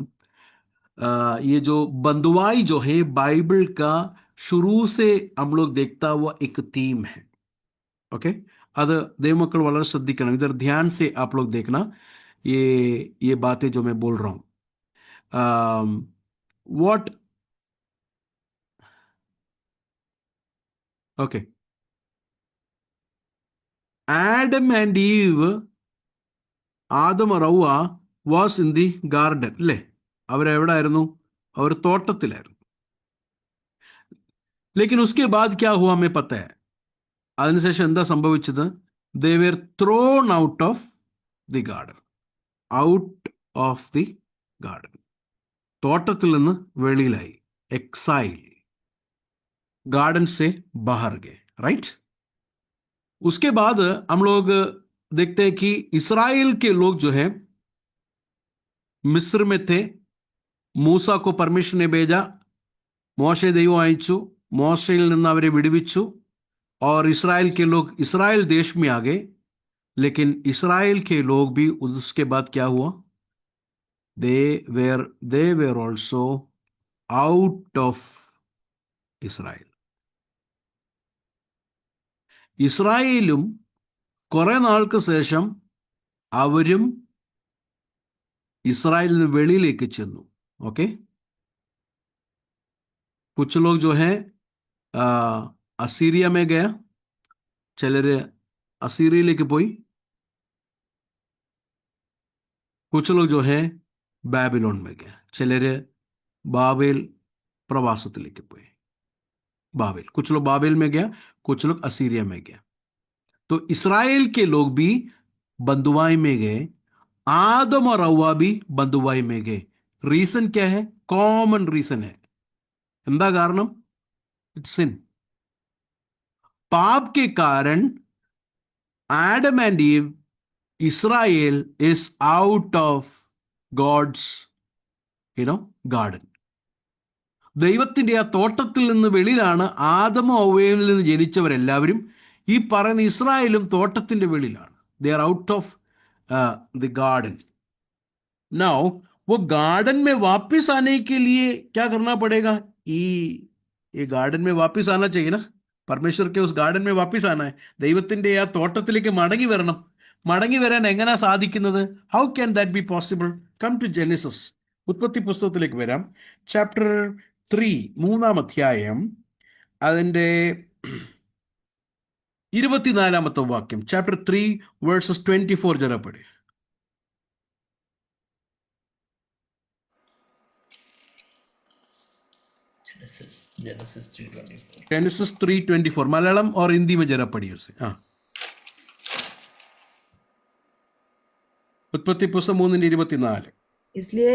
ये जो बंदुआई जो है बाइबल का शुरू से हम लोग देखता हुआ एक थीम है. ओके, അത് ദൈവമക്കൾ വളരെ ശ്രദ്ധിക്കണം. इधर ध्यान से आप लोग देखना ये बातें जो मैं बोल रहा हूँ. what okay, Adam and Eve, Adam റൗവ വാസ് ഇൻ ദി ഗാർഡൻ അല്ലേ? അവരെവിടായിരുന്നു? അവർ തോട്ടത്തിലായിരുന്നു. लेकिन उसके बाद क्या हुआ हमें पता है. അതിനുശേഷം എന്താ സംഭവിച്ചത്? they were thrown out of the garden. out of the garden. തോട്ടത്തിൽ നിന്ന് വെളിയിലായി. एक्साइल. गार्डन से बाहर गए. राइट. उसके बाद हम लोग देखते हैं कि इस्राएल के लोग जो है मिस्र में थे. മൂസ को परमेश्वर ने भेजा. മോശെ ദൈവം അയച്ചു. മോശയിൽ നിന്ന് അവരെ വിടുവിച്ചു. और इस्राएल के लोग इस्राएल देश में आ गए. लेकिन इस्राएल के लोग भी उसके बाद क्या हुआ? they were also out of Israel. ഇസ്രായേലും കുറെ നാൾക്ക് ശേഷം അവരും ഇസ്രായേലിന് വെളിയിലേക്ക് ചെന്നു. ओके, कुछ लोग जो है അസീറിയ में गया. ചിലര് അസീറിയയിലേക്ക് പോയി. कुछ लोग जो है ബാബിലോൺ में गया. ചിലര് ബാബേൽ പ്രവാസത്തിലേക്ക് പോയി. बाबेल, कुछ लोग बाबेल में गया, कुछ लोग असीरिया में गया. तो इस्राएल के लोग भी बंदुआई में गए. आदम और हव्वा भी बंदुआई में गए. रीजन क्या है? कॉमन रीजन है. എന്താ കാരണം? It's sin. पाप के कारण Adam and Eve, Israel is out of God's garden. ദൈവത്തിന്റെ ആ തോട്ടത്തിൽ നിന്ന് വെളിയിലാണ്. ആദമോ ഹവ്വയിൽ നിന്ന് ജനിച്ചവരെല്ലാവരും, ഈ പറയുന്ന ഇസ്രായേലും തോട്ടത്തിന്റെ വെളിയിലാണ്. They are out of the garden. Now वो गार्डन में वापस आने के लिए क्या करना पड़ेगा? ये गार्डन में वापस आना चाहिए ना. परमेश्वर के उस गार्डन में वापस आना है. ദൈവത്തിന്റെ ആ തോട്ടത്തിലേക്ക് മടങ്ങി വരണം. മടങ്ങി വരാൻ എങ്ങനെയാ സാധിക്കുന്നത്? How can that be possible? Come to Genesis. ഉൽപ്പത്തി പുസ്തകത്തിലേക്ക് വരാം. ചാപ്റ്റർ 3, 3-ാം അധ്യായം, അതിൻ്റെ 24-ാമത്തെ വാക്യം. ചാപ്റ്റർ 3 വേഴ്സസ് 24 जरा पढ़े. जेनेसिस 3:24 मलयालम और हिंदी में जरा पढ़िए उसे. हाँ, ഉൽപ്പത്തി പുസ്തകം 3:24. इसलिए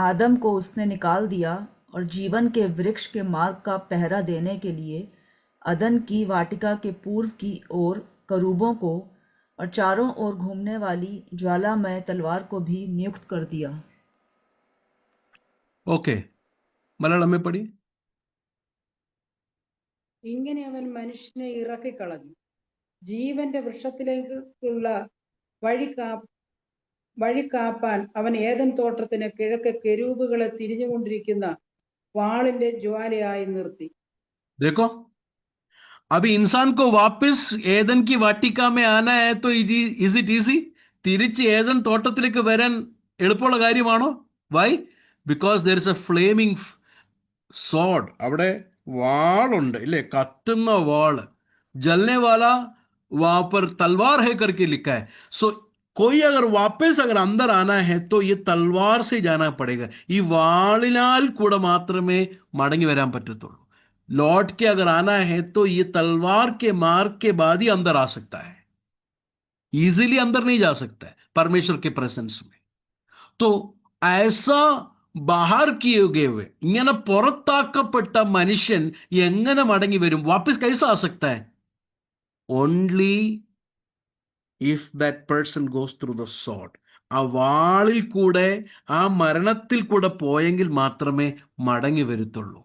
आदम को उसने निकाल दिया और जीवन के वृक्ष के मार्ग का पहरा देने के लिए अदन की वाटिका के पूर्व की ओर करूबों को और चारों ओर घूमने वाली ज्वालामय तलवार को भी नियुक्त कर दिया। ओके, मलयालम में पढ़िए. ഇങ്ങനെ അവൻ മനുഷ്യനെ ഇറക്കിക്കളഞ്ഞു. ജീവന്റെ വൃക്ഷത്തിലേക്കുള്ള വഴി കാപ്പാൻ അവൻ ഏദൻ തോട്ടത്തിന് കിഴക്ക് കെരൂബുകളെ തിരിഞ്ഞുകൊണ്ടിരിക്കുന്ന വാളിന്റെ ജ്വാലയായി നിർത്തി. देखो, अभी इंसान को वापस ഏദൻ की वाटिका में आना है तो इज इट ഈസി? തിരിച്ച് ഏദൻ തോട്ടത്തിലേക്ക് വരാൻ എളുപ്പമുള്ള കാര്യമാണോ? Why? Because there is a flaming sword. അവിടെ വാളുണ്ട് ഇല്ലേ, കത്തുന്ന വാള്. जलने वाला वहां पर तलवार है करके लिखा है. सो कोई अगर वापस अगर अंदर आना है तो ये तलवार से जाना पड़ेगा. ഈ വാളിനാൽ കൂടെ മാത്രമേ മടങ്ങി വരാൻ പറ്റത്തുള്ളൂ. लौट के अगर आना है तो ये तलवार के मार के बाद ही अंदर आ सकता है. इजीली अंदर नहीं जा सकता है परमेश्वर के प्रेजेंस में. तो ऐसा बाहर किए गए हुए ഇങ്ങനെ പുറത്താക്കപ്പെട്ട മനുഷ്യൻ എങ്ങനെ മടങ്ങി വരും? വാപ്പിസ് कैसा आ सकता है? Only if that person goes through the sword. ആ വാളിൽ കൂടെ, ആ മരണത്തിൽ കൂടെ പോയെങ്കിൽ മാത്രമേ മടങ്ങി വരുത്തുള്ളൂ.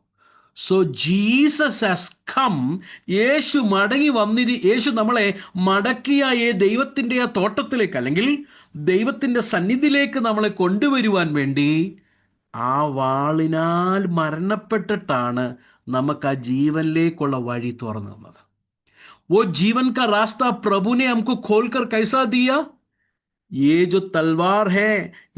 So Jesus has come. Yesu മടങ്ങി യേശു നമ്മളെ മടക്കിയ ദൈവത്തിൻ്റെ ആ തോട്ടത്തിലേക്ക്, അല്ലെങ്കിൽ ദൈവത്തിൻ്റെ സന്നിധിയിലേക്ക് നമ്മളെ കൊണ്ടുവരുവാൻ വേണ്ടി ആ വാളിനാൽ മരണപ്പെട്ടിട്ടാണ് നമുക്ക് ആ ജീവനിലേക്കുള്ള വഴി തുറന്നു തന്നത്. वो जीवन का रास्ता प्रभु ने हमको खोलकर कैसा दिया? ये जो तलवार है,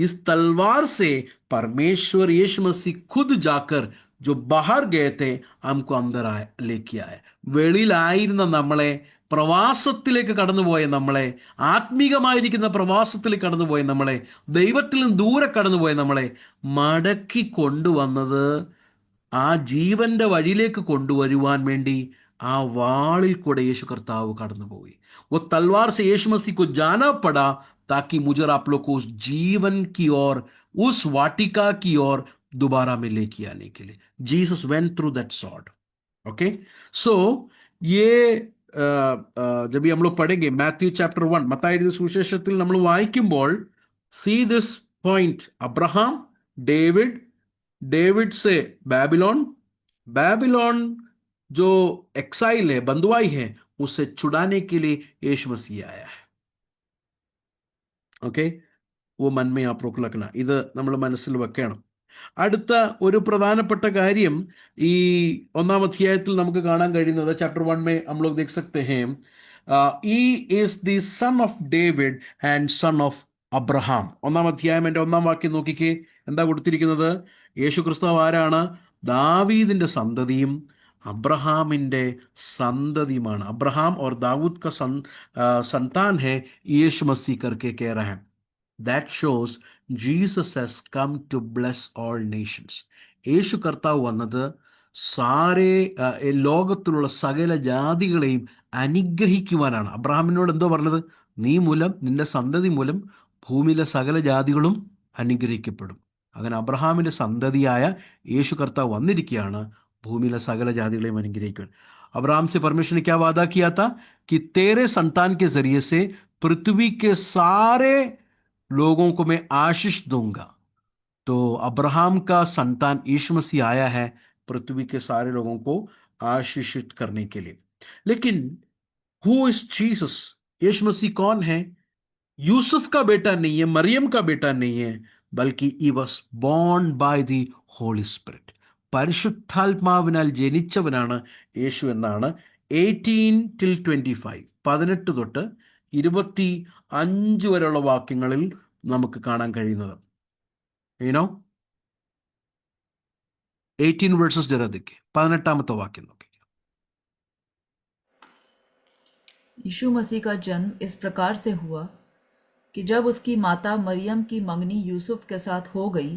इस तलवार से परमेश्वर यीशु मसीह खुद जाकर जो बाहर गए थे हमको अंदर लेके आए. വെളിയിലായിരുന്ന നമ്മളെ, പ്രവാസത്തിലേക്ക് കടന്നുപോയ നമ്മളെ, ആത്മീകമായിരിക്കുന്ന പ്രവാസത്തിലേക്ക് കടന്നുപോയ നമ്മളെ, ദൈവത്തിൽ നിന്ന് ദൂരെ കടന്നുപോയ നമ്മളെ മടക്കി കൊണ്ടുവന്നത് ആ ജീവന്റെ വഴിയിലേക്ക് കൊണ്ടുവരുവാൻ വേണ്ടി ആ വാളിൽ കൂടെ യേശു കർത്താവ് കടന്നുപോയി. वो तलवार से यीशु मसीह को जाना पड़ा ताकि मुझे और आप लोग को उस जीवन की ओर, उस वाटिका की ओर दोबारा में लेके आने के लिए. Jesus went through that sword. Okay, so ये जब भी हम लोग पढ़ेंगे मैथ्यू चैप्टर 1, മത്തായിയുടെ സുവിശേഷത്തിൽ നമ്മൾ വായിക്കുമ്പോൾ, see this point, Abraham, David से बैबिलोन जो एक्साइल है, बंदुआई है, उसे छुड़ाने के लिए यीशु मसीह आया है. ഓക്കെ, वो मन में आप लोग रखना. ഇത് നമ്മൾ മനസ്സിൽ വെക്കണം. അടുത്ത ഒരു പ്രധാനപ്പെട്ട കാര്യം ഈ 1-ാം അധ്യായത്തിൽ നമുക്ക് കാണാൻ കഴിയുന്നത്, ചാപ്റ്റർ 1 में हम लोग देख सकते हैं, he is the son of David and son of Abraham. 1-ാം അധ്യായം 1-ാം വാക്യം നോക്കിക്കേ, എന്താ കൊടുത്തിരിക്കുന്നത്? യേശു ക്രിസ്തു ആരാണ്? ദാവീദിന്റെ സന്തതിയും അബ്രഹാമിന്റെ സന്തതിയുമാണ്. അബ്രഹാം और दाऊद का संतान है यीशु मसीह करके कह रहा है. That shows Jesus has come to bless all nations. യേശു കർത്താവ് വന്നത് ലോകത്തിലുള്ള സകല ജാതികളെയും അനുഗ്രഹിക്കുവാനാണ്. അബ്രഹാമിനോട് എന്തോ പറഞ്ഞത്? നീ മൂലം, നിന്റെ സന്തതി മൂലം ഭൂമിയിലെ സകല ജാതികളും അനുഗ്രഹിക്കപ്പെടും. അങ്ങനെ അബ്രഹാമിന്റെ സന്തതിയായ യേശു കർത്താവ് വന്നിരിക്കുകയാണ് ഭൂമിയിലെ സകല ജാതികളെയും അനുഗ്രഹിക്കുവാൻ. अब्राहम से परमेश्वर ने क्या वादा किया था? कि तेरे संतान के जरिए से पृथ्वी के सारे लोगों को मैं आशीष दूंगा. तो अब्राहम का संतान यीशु मसीह आया है पृथ्वी के सारे लोगों को आशीषित करने के लिए. लेकिन हु इज जीसस? यीशु मसीह कौन है? यूसुफ का बेटा नहीं है, मरियम का बेटा नहीं है, बल्कि he was born by the Holy Spirit. പരിശുദ്ധാത്മാവിനാൽ ജനിച്ചവനാണ് യേശു എന്നാണ് 18-25, 18 തൊട്ട് 25 വരെയുള്ള വാക്യങ്ങളിൽ നമുക്ക് കാണാൻ കഴിയുന്നത്. യുനോ 18 വേഴ്സസ് जरा देखिए, 18ാമത്തെ വാക്യം നോക്കി. यीशु मसीह का जन्म इस प्रकार से हुआ कि जब उसकी माता मरियम की मंगनी यूसुफ के साथ हो गई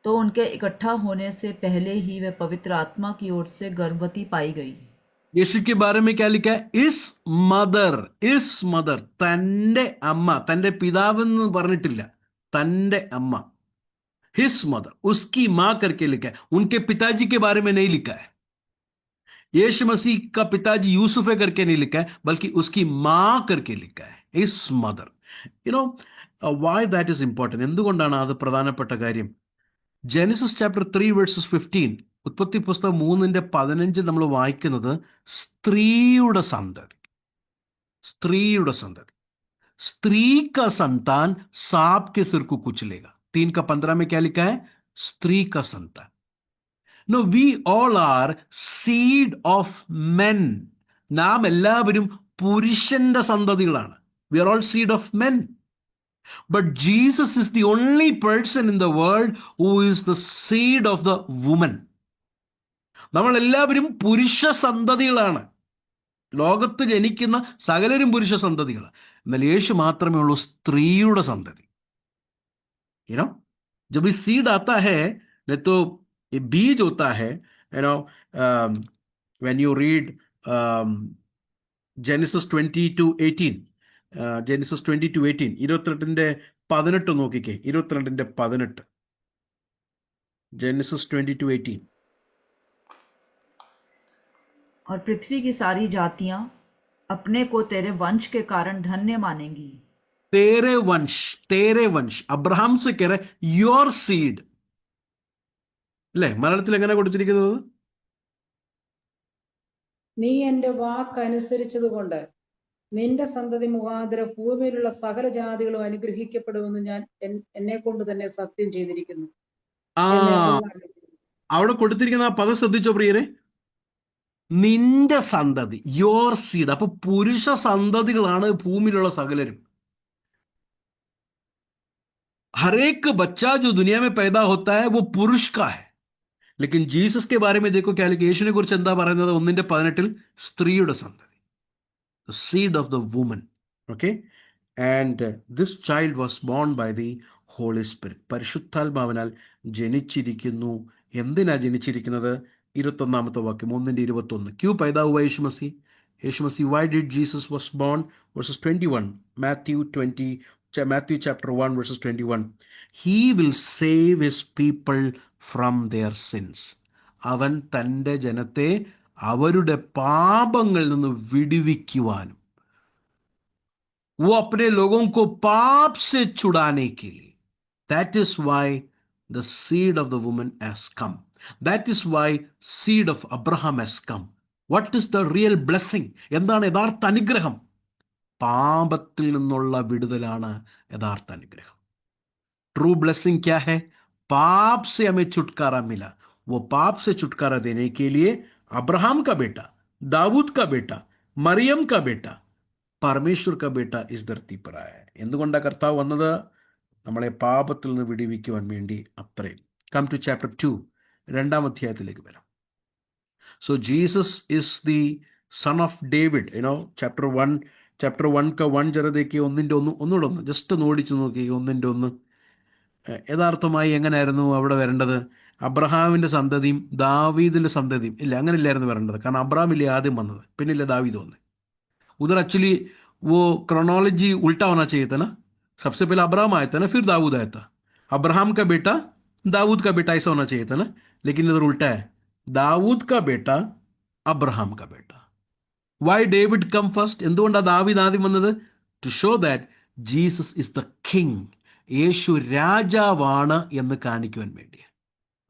तो उनके इकट्ठा होने से पहले ही वह पवित्र आत्मा की ओर से गर्भवती पाई गई. यीशु के बारे में क्या लिखा है? ഇസ് മദർ, തന്റെ അമ്മ, തന്റെ പിതാവെന്ന് പറഞ്ഞിട്ടില്ല, തന്റെ അമ്മ, ഹിസ് മദർ, ഉസ്കി മാ करके लिखा है, उनके पिताजी के बारे में नहीं लिखा है। यीशु मसीह का पिताजी यूसुफ है करके नहीं लिखा है, बल्कि उसकी मां करके लिखा है, इस mother. You know why that is important, എന്തുകൊണ്ടാണ് അത് പ്രധാനപ്പെട്ട കാര്യം? ജെനസിസ് ചാപ്റ്റർ 3 വേഴ്സസ് 15, ഉത്പത്തി പുസ്തകം 3:15 നമ്മൾ വായിക്കുന്നത് സ്ത്രീയുടെ സന്തതി, സ്ത്രീയുടെ സന്തതി, स्त्री का संतान सांप के सिर को कुचलेगा। 3:15 में क्या लिखा है? स्त्री का संतान। No, we all are seed of men. നാം എല്ലാവരും പുരുഷന്റെ സന്തതികളാണ്. We are all seed of men. But Jesus is the only person in the world who is the seed of the woman. നമ്മൾ എല്ലാവരും പുരുഷ സന്തതികളാണ്. ലോകത്ത് ജനിക്കുന്ന സകലരും പുരുഷ സന്തതികൾ. എന്നാൽ യേശു മാത്രമേ ഉള്ളൂ സ്ത്രീയുടെ സന്തതി. യുനോ, जब ये सीड आता है, नहीं तो ये बीज होता है, you know, when you read Genesis 20:18, Genesis 20:18, 22:18 നോക്കിക്കേ, 22:18, Genesis 20:18. और पृथ्वी की सारी जातियां अपने को तेरे वंश के कारण धन्य मानेंगी। तेरे वंश അബ്രഹാം से कह रहा है योर सीड. അല്ലേ? മലയാളത്തിൽ എങ്ങനെ കൊടുത്തിരിക്കുന്നത്? നീ എന്റെ വാക്ക് അനുസരിച്ചത് കൊണ്ട് നിന്റെ സന്തതി മുഖാന്തരം ഭൂമിയിലുള്ള സകല ജാതികളും അനുഗ്രഹിക്കപ്പെടുമെന്ന് ഞാൻ എന്നെ കൊണ്ട് തന്നെ സത്യം ചെയ്തിരിക്കുന്നു. അവിടെ കൊടുത്തിരിക്കുന്ന ആ പദം ശ്രദ്ധിച്ചോ പ്രിയരെ? നിന്റെ സന്തതി, യോർ സീഡ്. അപ്പൊ പുരുഷ സന്തതികളാണ് ഭൂമിയിലുള്ള സകലരും. हर एक बच्चा जो दुनिया में पैदा होता है वो पुरुष का है. लेकिन जीसस के बारे में देखो क्या लिखा. യേശുവിനെ കുറിച്ച് എന്താ പറയുന്നത്? 1:18 സ്ത്രീയുടെ സന്തതി, the seed of the woman. Okay, and this child was born by the Holy Spirit. പരിശുദ്ധാത്മാവിനാൽ ജനിച്ചിരിക്കുന്നു. എന്തിനാ ജനിച്ചിരിക്കുന്നത്? 21-ാമത്തെ വാക്യം, 1:21. ക്യൂ पैदा हुआ यीशु मसीह? यीशु मसीह, why did Jesus was born? Verses 21, Matthew chapter 1 verses 21. He will save his people from their sins. അവൻ തൻ്റെ ജനത്തെ അവരുടെ പാപങ്ങളിൽ നിന്ന് വിടുവിക്കുവാനും, वो अपने लोगों को पाप से छुड़ाने के लिए. That is why the seed of the woman has come. That is why seed of Abraham has come. What is the real blessing? എന്താണ് യഥാർത്ഥ അനുഗ്രഹം? പാപത്തിൽ നിന്നുള്ള വിടുതലാണ് യഥാർത്ഥ അനുഗ്രഹം. ट्रू ब्लेसिंग क्या है? पाप से हमें छुटकारा मिला. वो पाप से छुटकारा देने के लिए अब्राहम का बेटा, दाऊद का बेटा, मरियम का बेटा, परमेश्वर का बेटा इस धरती पर आया है. എന്തുകൊണ്ടാണ് കർത്താവ് വന്നത്? നമ്മളെ പാപത്തിൽ നിന്ന് വിടുവിക്കുവാൻ വേണ്ടി. അത്രയും. കം ടു ചാപ്റ്റർ 2, 2-ാം അധ്യായത്തിലേക്ക് വരാം. So Jesus is the son of David. You know, chapter 1 का 1 जरा देखिए, 1:1, ഒന്നുകൂടെ ഒന്ന് ജസ്റ്റ് ഒന്ന് ഓടിച്ചു നോക്കി. 1:1 യഥാർത്ഥമായി എങ്ങനെയായിരുന്നു അവിടെ വരേണ്ടത്? അബ്രഹാമിന്റെ സന്തതിയും ദാവീദിന്റെ സന്തതിയും ഇല്ല, അങ്ങനെ ഇല്ലായിരുന്നു വരേണ്ടത്. കാരണം അബ്രഹാം ഇല്ലേ ആദ്യം വന്നത്, പിന്നില്ല ദാവീദ് വന്നത്. उधर एक्चुअली वो क्रोनोलॉजी उल्टा होना चाहिए था ना. सबसे पहले अब्राहम आया था ना, फिर दाऊद आया था. अब्राहम का बेटा दाऊद का बेटा, ऐसा होना चाहिए था ना. लेकिन इधर उल्टा है, दाऊद का बेटा अब्राहम का बेटा. Why David come first? എന്തുകൊണ്ടാ ദാവീദ് ആദ്യം വന്നത്? To show that Jesus is the king. യേശു രാജാവാണ് എന്ന് കാണിക്കുവാൻ വേണ്ടി.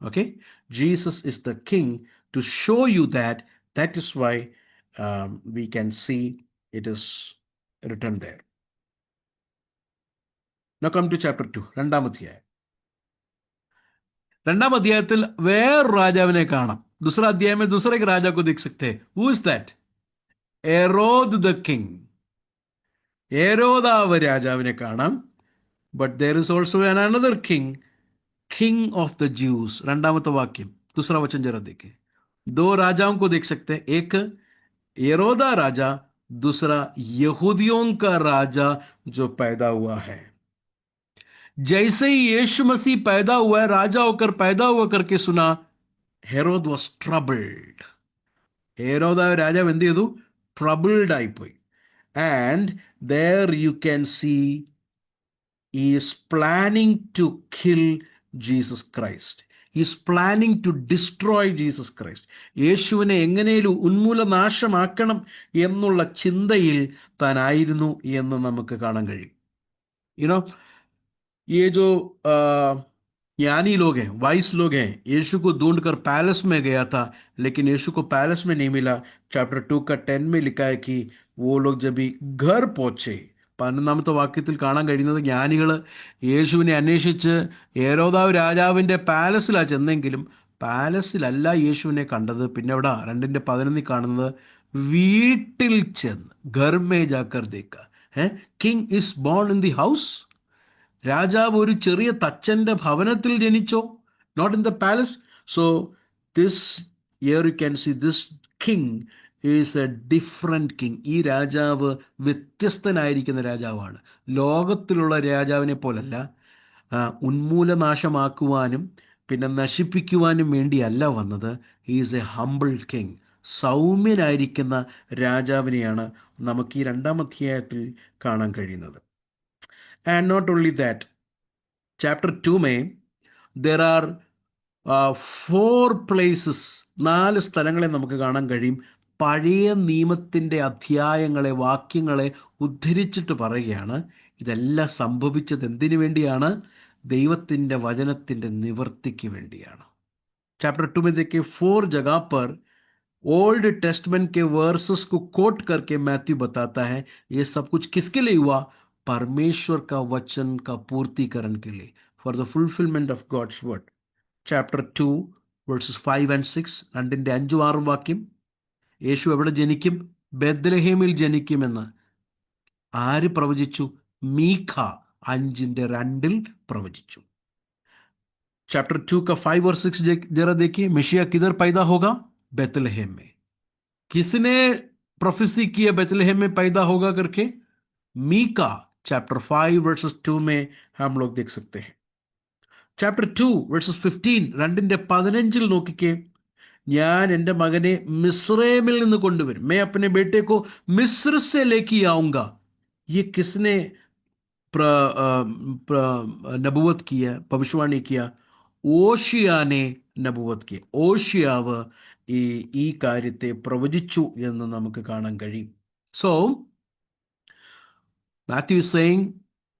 Okay, Jesus is the king to show you that. That is why we can see it is written there. Now come to chapter 2, 2-ാം അധ്യായം. 2-ാം അധ്യായത്തിൽ വേറൊരു രാജാവിനെ കാണാം. दूसरा अध्याय में दूसरे एक राजा को देख सकते हैं. Who is that? Herod the king. Erodavu രാജാവിനെ കാണാം. But there is also another king, king of the Jews. 2-ാമത്തെ വാക്യം, दूसरा वचन जरा देखें. 2 राजाओं को देख सकते हैं. एक एरोदा राजा, दूसरा यहूदियों का राजा जो पैदा हुआ है. जैसे ही यीशु मसीह पैदा हुआ है, राजा होकर पैदा हुआ करके सुना, हेरोद was troubled. ഹേരോദാവ് രാജാവ് എന്ത് ചെയ്തു? ട്രബിൾഡ് ആയിപ്പോയി. And there you can see he is planning to kill Jesus Christ. He is planning to destroy Jesus Christ. യേശുവിനെ എങ്ങനെയും ഉന്മൂലനാശമാക്കണം എന്നുള്ള ചിന്തയിൽ താനായിരുന്നു എന്ന് നമുക്ക് കാണാൻ കഴിയും. യുനോ ये जो ज्ञानी लोग हैं, वाइस लोग हैं, यीशु को ढूंढकर पैलेस में गया था, लेकिन यीशु को पैलेस में नहीं मिला. चैप्टर 2 का 10 में लिखा है कि वो लोग जब भी घर पहुंचे, 11ാമത്തെ വാക്യത്തിൽ കാണാൻ കഴിയുന്നത് ജ്ഞാനികൾ യേശുവിനെ അന്വേഷിച്ച് ഹേരോദാവ് രാജാവിൻ്റെ പാലസിലാണ് ചെന്നെങ്കിലും പാലസിലല്ല യേശുവിനെ കണ്ടത്. പിന്നെ എവിടെ? 2:11 കാണുന്നത് വീട്ടിൽ ചെന്ന്, ഘർമേ ജാക്കർ ദേക്ക, king is born in the house. രാജാവ് ഒരു ചെറിയ തച്ചൻ്റെ ഭവനത്തിൽ ജനിച്ചോ? Not in the palace. So this year you can see this king is a different king. ഈ രാജാവ് വ്യത്യസ്തനായിരിക്കുന്ന രാജാവാണ്. ലോകത്തിലുള്ള രാജാവിനെ പോലല്ല. ഉന്മൂലനാശമാക്കുവാനും പിന്നെ നശിപ്പിക്കുവാനും വേണ്ടിയല്ല വന്നത്. Is a humble king. സൗമ്യനായിരിക്കുന്ന രാജാവിനെയാണ് നമുക്ക് ഈ 2ാം അധ്യായത്തിൽ കാണാൻ കഴിയുന്നത്. And not only that, chapter 2 में there are 4 places, 4 സ്ഥലങ്ങളെ നമുക്ക് കാണാൻ കഴിയും. പഴയ നിയമത്തിൻ്റെ അധ്യായങ്ങളെ, വാക്യങ്ങളെ ഉദ്ധരിച്ചിട്ട് പറയുകയാണ് ഇതെല്ലാം സംഭവിച്ചത് എന്തിനു വേണ്ടിയാണ്? ദൈവത്തിൻ്റെ വചനത്തിൻ്റെ നിവർത്തിക്ക് വേണ്ടിയാണ്. चैप्टर 2 में देखिए 4 जगह पर ओल्ड टेस्टमेंट के वर्सेस को कोट करके मैथ्यू बताता है ये सब कुछ किसके लिए हुआ? परमेश्वर का वचन का पूर्तिकरण के लिए, for the fulfilment of God's word. Chapter 2 verses 5 and 6, 2-5-6 വാക്യം. യേശു എവിടെ ജനിക്കും? ബെത്ലഹേമിൽ ജനിക്കുമെന്ന് ആര് പ്രവചിച്ചു? മീഖ 5:2 പ്രവചിച്ചു. चैप्टर 2 का 5 और 6 जरा देखिए. मसीहा किधर पैदा होगा? बेतलहम में. किसने प्रोफेसी किया बेतलहम में पैदा होगा करके? मीका चैप्टर 5 वर्सेस 2 में हम लोग देख सकते हैं. चैप्टर 2 वर्सेस 15, 2:15 നോക്കിക്കേ. ഞാൻ എൻ്റെ മകനെ മിസ്രൈമിൽ നിന്ന് കൊണ്ടുവരും. मैं अपने बेटे को मिस्र से लेके आऊंगा. ये किसने नबूवत किया, भविष्यवाणी किया? ഓഷിയാനെ നബൂവത്ത് കിയ. ഓഷിയാവ് ഈ കാര്യത്തെ പ്രവചിച്ചു എന്ന് നമുക്ക് കാണാൻ കഴിയും. So Mathew is saying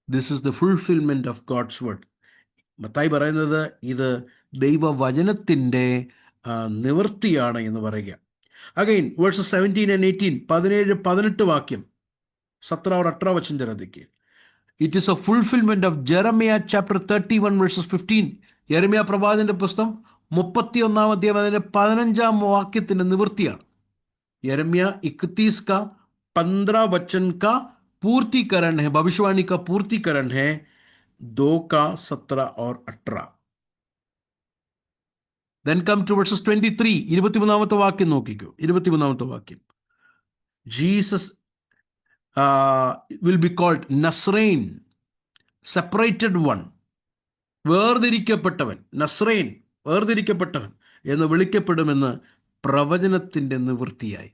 this is the fulfillment of God's word. Mathai പറയുന്നത് ഇത് ദൈവവചനത്തിൻ്റെ നിവൃത്തിയാണ് എന്ന് പറയുക. അഗൈൻ വേഴ്സസ് 17 and 18, 17-18 വാക്യം, 17 और 18 वचन जरा देखिए. It is a fulfillment of Jeremiah chapter 31 verses 15. യെരമ്യാ പ്രവാചകന്റെ പുസ്തകം 31-ാം അധ്യായം അതിന്റെ 15-ാം വാക്യത്തിന്റെ നിവൃത്തിയാണ്. യെരമ്യാ 31 का 15 वचन का पूर्तिकरण है, भविष्यवाणी का पूर्तिकरण है. 2 का 17 और 18. Then come to verses 23, 23-ാമത്തെ വാക്യം നോക്കിക്കോ. 23-ാമത്തെ വാക്യം, Jesus will be called Nazarene, separated one, വേർതിരിക്കപ്പെട്ടവൻ. നസ്രൈൻ, വേർതിരിക്കപ്പെട്ടവൻ എന്ന് വിളിക്കപ്പെടുമെന്ന് പ്രവചനത്തിൻ്റെ നിവൃത്തിയായി.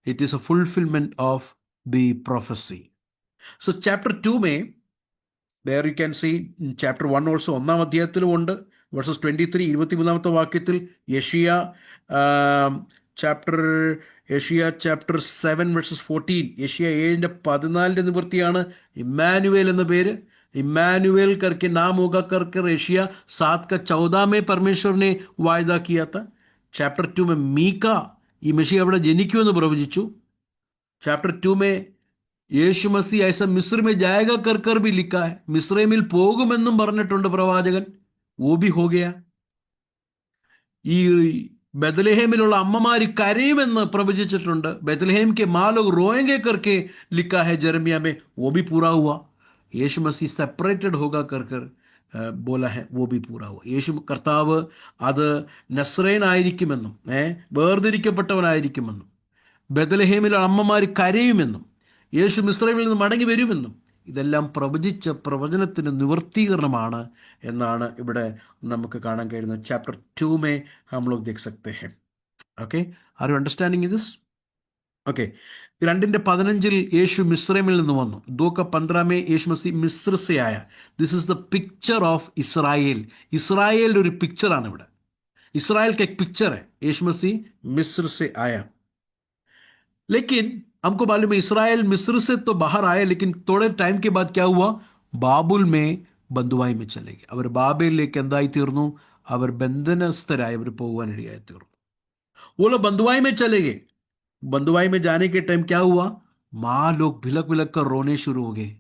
It is a fulfilment of the prophecy. So chapter 2 में there you can see chapter 1 also, 1-ാം അധ്യായത്തിലും ഉണ്ട്. വേഴ്സസ് 23, 23-ാമത്തെ വാക്യത്തിൽ യഷിയ ചാപ്റ്റർ 7 വേഴ്സസ് 14, യഷിയ 7:14 നിവൃത്തിയാണ്. ഇമ്മാനുവേൽ എന്ന പേര്, इम्मानुएल करके नाम होगा करके एशिया 7 का 14 में परमेश्वर ने वायदा किया था. चैप्टर 2 में मीका ഈ മസിഹ അവിടെ ജനിക്കുമെന്ന് പ്രവചിച്ചു. ചാപ്റ്റർ 2 में യേശു മസീഹ് ऐसा मिस्र में जाएगा कर भी लिखा है. മിസ്രൈമിൽ പോകുമെന്നും പറഞ്ഞിട്ടുണ്ട് പ്രവാചകൻ. वो भी हो गया. ഈ ബെത്ലഹേമിലുള്ള അമ്മമാര് കരയുമെന്ന് പ്രവചിച്ചിട്ടുണ്ട്. ബെത്ലഹേം के माँ लोग रोएंगे करके लिखा है जरमिया में. वो भी पूरा हुआ. യേശു മസീഹ് സെപ്പറേറ്റഡ് होगा कर बोला है, वो भी पूरा हुआ. യേശു കർത്താവ് അത് നസ്രേൻ ആയിരിക്കുമെന്നും വേർതിരിക്കപ്പെട്ടവനായിരിക്കുമെന്നും ബെത്ലഹേമിലെ അമ്മമാർ കരയുമെന്നും യേശു മിസ്രൈമിൽ നിന്ന് മടങ്ങി വരുമെന്നും ഇതെല്ലാം പ്രവചിച്ച പ്രവചനത്തിന് നിവർത്തീകരണമാണ് എന്നാണ് ഇവിടെ നമുക്ക് കാണാൻ കഴിയുന്നത്. ചാപ്റ്റർ 2 में हम लोग देख सकते हैं. Okay, are you understanding this? Okay, 2:15 യേശു മിസ്രൈമിൽ നിന്ന് വന്നു. 2:15 യേശു മസീ മിസ്ർ സെ ആയ. This is the picture of Israel. ഇസ്രായേലിൻ്റെ ഒരു പിക്ചറാണ് ഇവിടെ. इस्राइल का एक पिक्चर है. यीशु मसीह मिस्र से आया, लेकिन हमको मालूम है इसराइल मिस्र से तो बाहर आए, लेकिन थोड़े टाइम के बाद क्या हुआ? ബാബുൽ മേ ബന്ധുവായി में चले गए. അവർ ബാബേലിലേക്ക് എന്തായി തീർന്നു? അവർ ബന്ധനസ്ഥരായി അവർ പോകുവാനിടയായി തീർന്നു. वो लोग बंधुआई में चले गए. बंधुआई में जाने के टाइम क्या हुआ? माँ लोग भिलक भिलक कर रोने शुरू हो गए.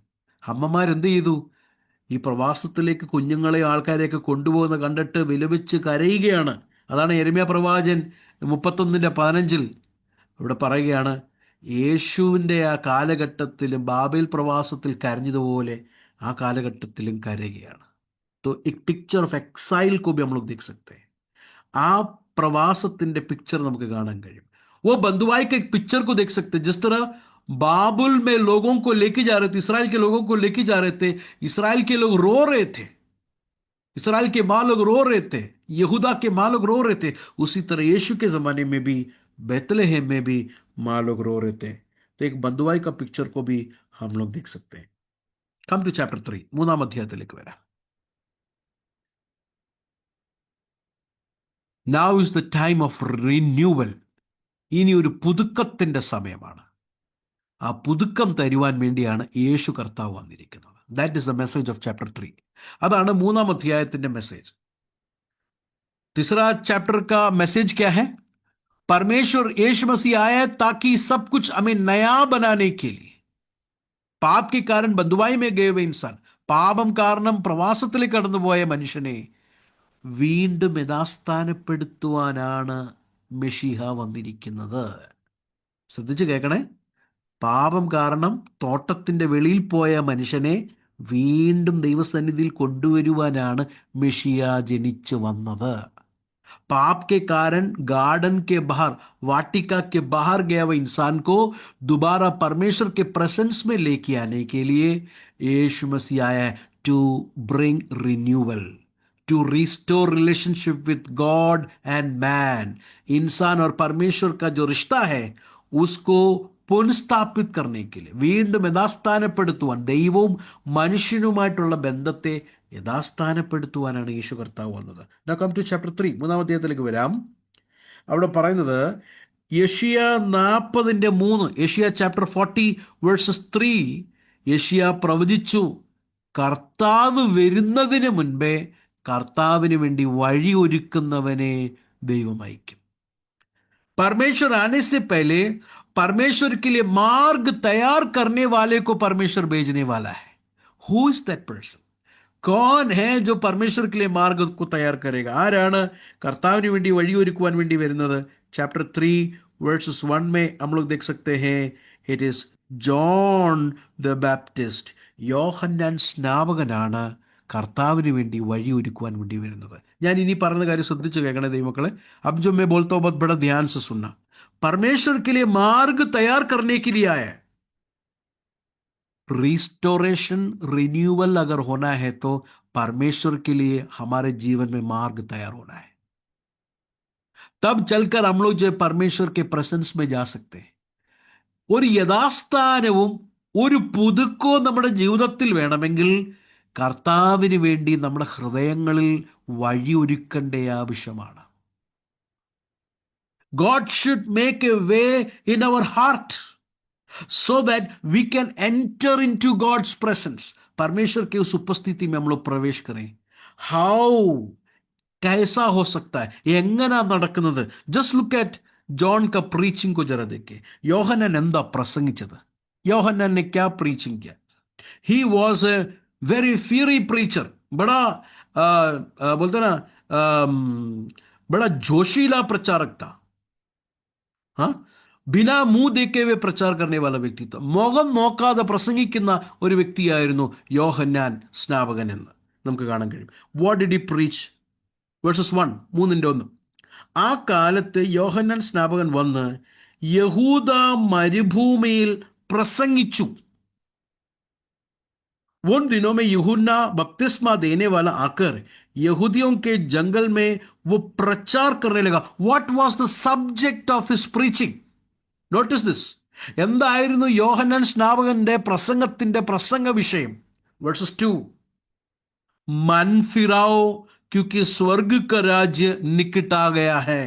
അമ്മമാരെന്ത് ചെയ്തു? ഈ പ്രവാസത്തിലേക്ക് കുഞ്ഞുങ്ങളെ ആൾക്കാരെയൊക്കെ കൊണ്ടുപോകുന്ന കണ്ടിട്ട് വിലപിച്ച് കരയുകയാണ്. അതാണ് യെരമ്യാ പ്രവാചകൻ 31:15 ഇവിടെ പറയുകയാണ്, യേശുവിൻ്റെ ആ കാലഘട്ടത്തിലും ബാബേൽ പ്രവാസത്തിൽ കരഞ്ഞതുപോലെ ആ കാലഘട്ടത്തിലും കരയുകയാണ്. तो एक पिक्चर ऑफ एक्साइल को भी हम लोग देख सकते हैं. ആ പ്രവാസത്തിന്റെ പിക്ചർ നമുക്ക് കാണാൻ കഴിയും. वो बंधुआई के एक पिक्चर को देख सकते हैं. जिस तरह बाबुल में लोगों को लेके जा रहे थे, इसराइल के लोगों को लेके जा रहे थे, इसराइल के लोग रो रहे थे, इसराइल के माँ लोग रो रहे थे, यहूदा के माँ लोग रो रहे थे. उसी तरह यीशु के जमाने में भी बेतलेहम में भी माँ लोग रो रहे थे. तो एक बंधुआई का पिक्चर को भी हम लोग देख सकते हैं. कम टू चैप्टर 3, 3 അധ്യായത്തിലേക്ക് വരാം. Now is the time of renewal. ഇനി ഒരു പുതുക്കത്തിൻ്റെ സമയമാണ്. ആ പുതുക്കം തരുവാൻ വേണ്ടിയാണ് യേശു കർത്താവ് വന്നിരിക്കുന്നത്. That is the message of chapter 3. അതാണ് 3 അധ്യായത്തിൻ്റെ മെസ്സേജ്. तीसरा चैप्टर का मैसेज क्या है? परमेश्वर यीशु मसीह आया ताकि सब कुछ हमें नया बनाने के लिए. പാപ के कारण बंधुआई में गए हुए इंसान, പാപം കാരണം പ്രവാസത്തിലേക്ക് കടന്നുപോയ മനുഷ്യനെ വീണ്ടും യഥാസ്ഥാനപ്പെടുത്തുവാനാണ് മെഷിഹ വന്നിരിക്കുന്നത്. ശ്രദ്ധിച്ച് കേൾക്കണേ. പാപം കാരണം തോട്ടത്തിൻ്റെ വെളിയിൽ പോയ മനുഷ്യനെ വീണ്ടും ദൈവസന്നിധിയിൽ കൊണ്ടുവരുവാനാണ് മെഷിയ ജനിച്ചു വന്നത്. पाप के कारण गार्डन के बाहर, वाटिका के बाहर गया हुआ इंसान को दोबारा परमेश्वर के प्रेजेंस में लेके आने के लिए यीशु मसीह आया है, to bring renewal, to restore relationship with God and man. इंसान और परमेश्वर का जो रिश्ता है उसको പുനഃസ്ഥാപിത് करने के लिए, വീണ്ടും യഥാസ്ഥാനപ്പെടുത്തുവാൻ, ദൈവവും മനുഷ്യനുമായിട്ടുള്ള ബന്ധത്തെ യഥാസ്ഥാനപ്പെടുത്തുവാനാണ് യേശു കർത്താവ് വന്നത്. Now come to chapter 3, 3 അധ്യായത്തിലേക്ക് വരാം. അവിടെ പറയുന്നത് Isaiah 40:3, Isaiah chapter 40 versus 3, Isaiah പ്രവചിച്ചു, കർത്താവ് വരുന്നതിന് മുൻപേ കർത്താവിന് വേണ്ടി വഴി ഒരുക്കുന്നവനെ ദൈവം അയക്കും. परमेश्वर आने से पहले परमेश्वर के लिए मार्ग तैयार करने वाले को परमेश्वर भेजने वाला है. Who is that person? कौन है जो परमेश्वर के लिए मार्ग को तैयार करेगा? ആരാണ് കർത്താവിന് വേണ്ടി വഴിയൊരുക്കുവാൻ വേണ്ടി വരുന്നത്? ചാപ്റ്റർ 3 വേഴ്സസ് 1 में हम लोग देख सकते हैं, it is John the Baptist. Yohannan സ്നാപകനാണ് കർത്താവിന് വേണ്ടി വഴി ഒരുക്കുവാൻ വേണ്ടി വരുന്നത്. ഞാൻ ഇനി പറയുന്ന കാര്യം ശ്രദ്ധിച്ചു കേൾക്കണേ ദൈവമക്കളെ. अब जो मैं बोलता हूं बहुत बड़ा ध्यान से सुनना. परमेश्वर के लिए मार्ग तैयार करने के लिए आया है. रिस्टोरेशन, रिन्यूअल अगर होना है तो परमेश्वर के लिए हमारे जीवन में मार्ग तैयार होना है. तब चलकर हम लोग जो परमेश्वर के प्रेजेंस में जा सकते हैं. ഒരു യഥാസ്ഥാനവും ഒരു പുതുക്കവും നമ്മുടെ ജീവിതത്തിൽ വേണമെങ്കിൽ കർത്താവിന് വേണ്ടി നമ്മുടെ ഹൃദയങ്ങളിൽ വഴിയൊരുക്കേണ്ട ആവശ്യമാണ്. God should make a way in our heart so that we can enter into God's presence. परमेश्वर के उस उपस्थिति में हम लोग प्रवेश करें. How? कैसा हो सकता है? എങ്ങനാ നടക്കുന്നത്? Just look at जॉन का प्रीचिंग को जरा देखें. യോഹന്നാൻ എന്താ പ്രസംഗിച്ചത്? യോഹന്നാൻ ने क्या प्रीचिंग किया? He was a very fiery preacher. बड़ा बोलते ना बड़ा जोशीला प्रचारक था. हाँ, बिना मुंह देखे हुए प्रचार करने वाला व्यक्ति था. മുഖം നോക്കാതെ പ്രസംഗിക്കുന്ന ഒരു വ്യക്തിയായിരുന്നു യോഹന്നാൻ സ്നാപകൻ എന്ന് നമുക്ക് കാണാൻ കഴിയും. What did he preach? Versus 1, 3:1. ആ കാലത്ത് യോഹന്നാൻ സ്നാപകൻ വന്ന് യഹൂദ മരുഭൂമിയിൽ പ്രസംഗിച്ചു. उन दिनों में यूहन्ना बपतिस्मा देने वाला आकर यहूदियों के जंगल में वो प्रचार करने लगा. What was the subject of his preaching? Notice this. എന്തായിരുന്നു യോഹന്നാൻ സ്നാപകന്റെ പ്രസംഗത്തിന്റെ പ്രസംഗ വിഷയം? വേഴ്സസ് 2. मन फिराओ क्योंकि स्वर्ग का राज्य निकट आ गया है.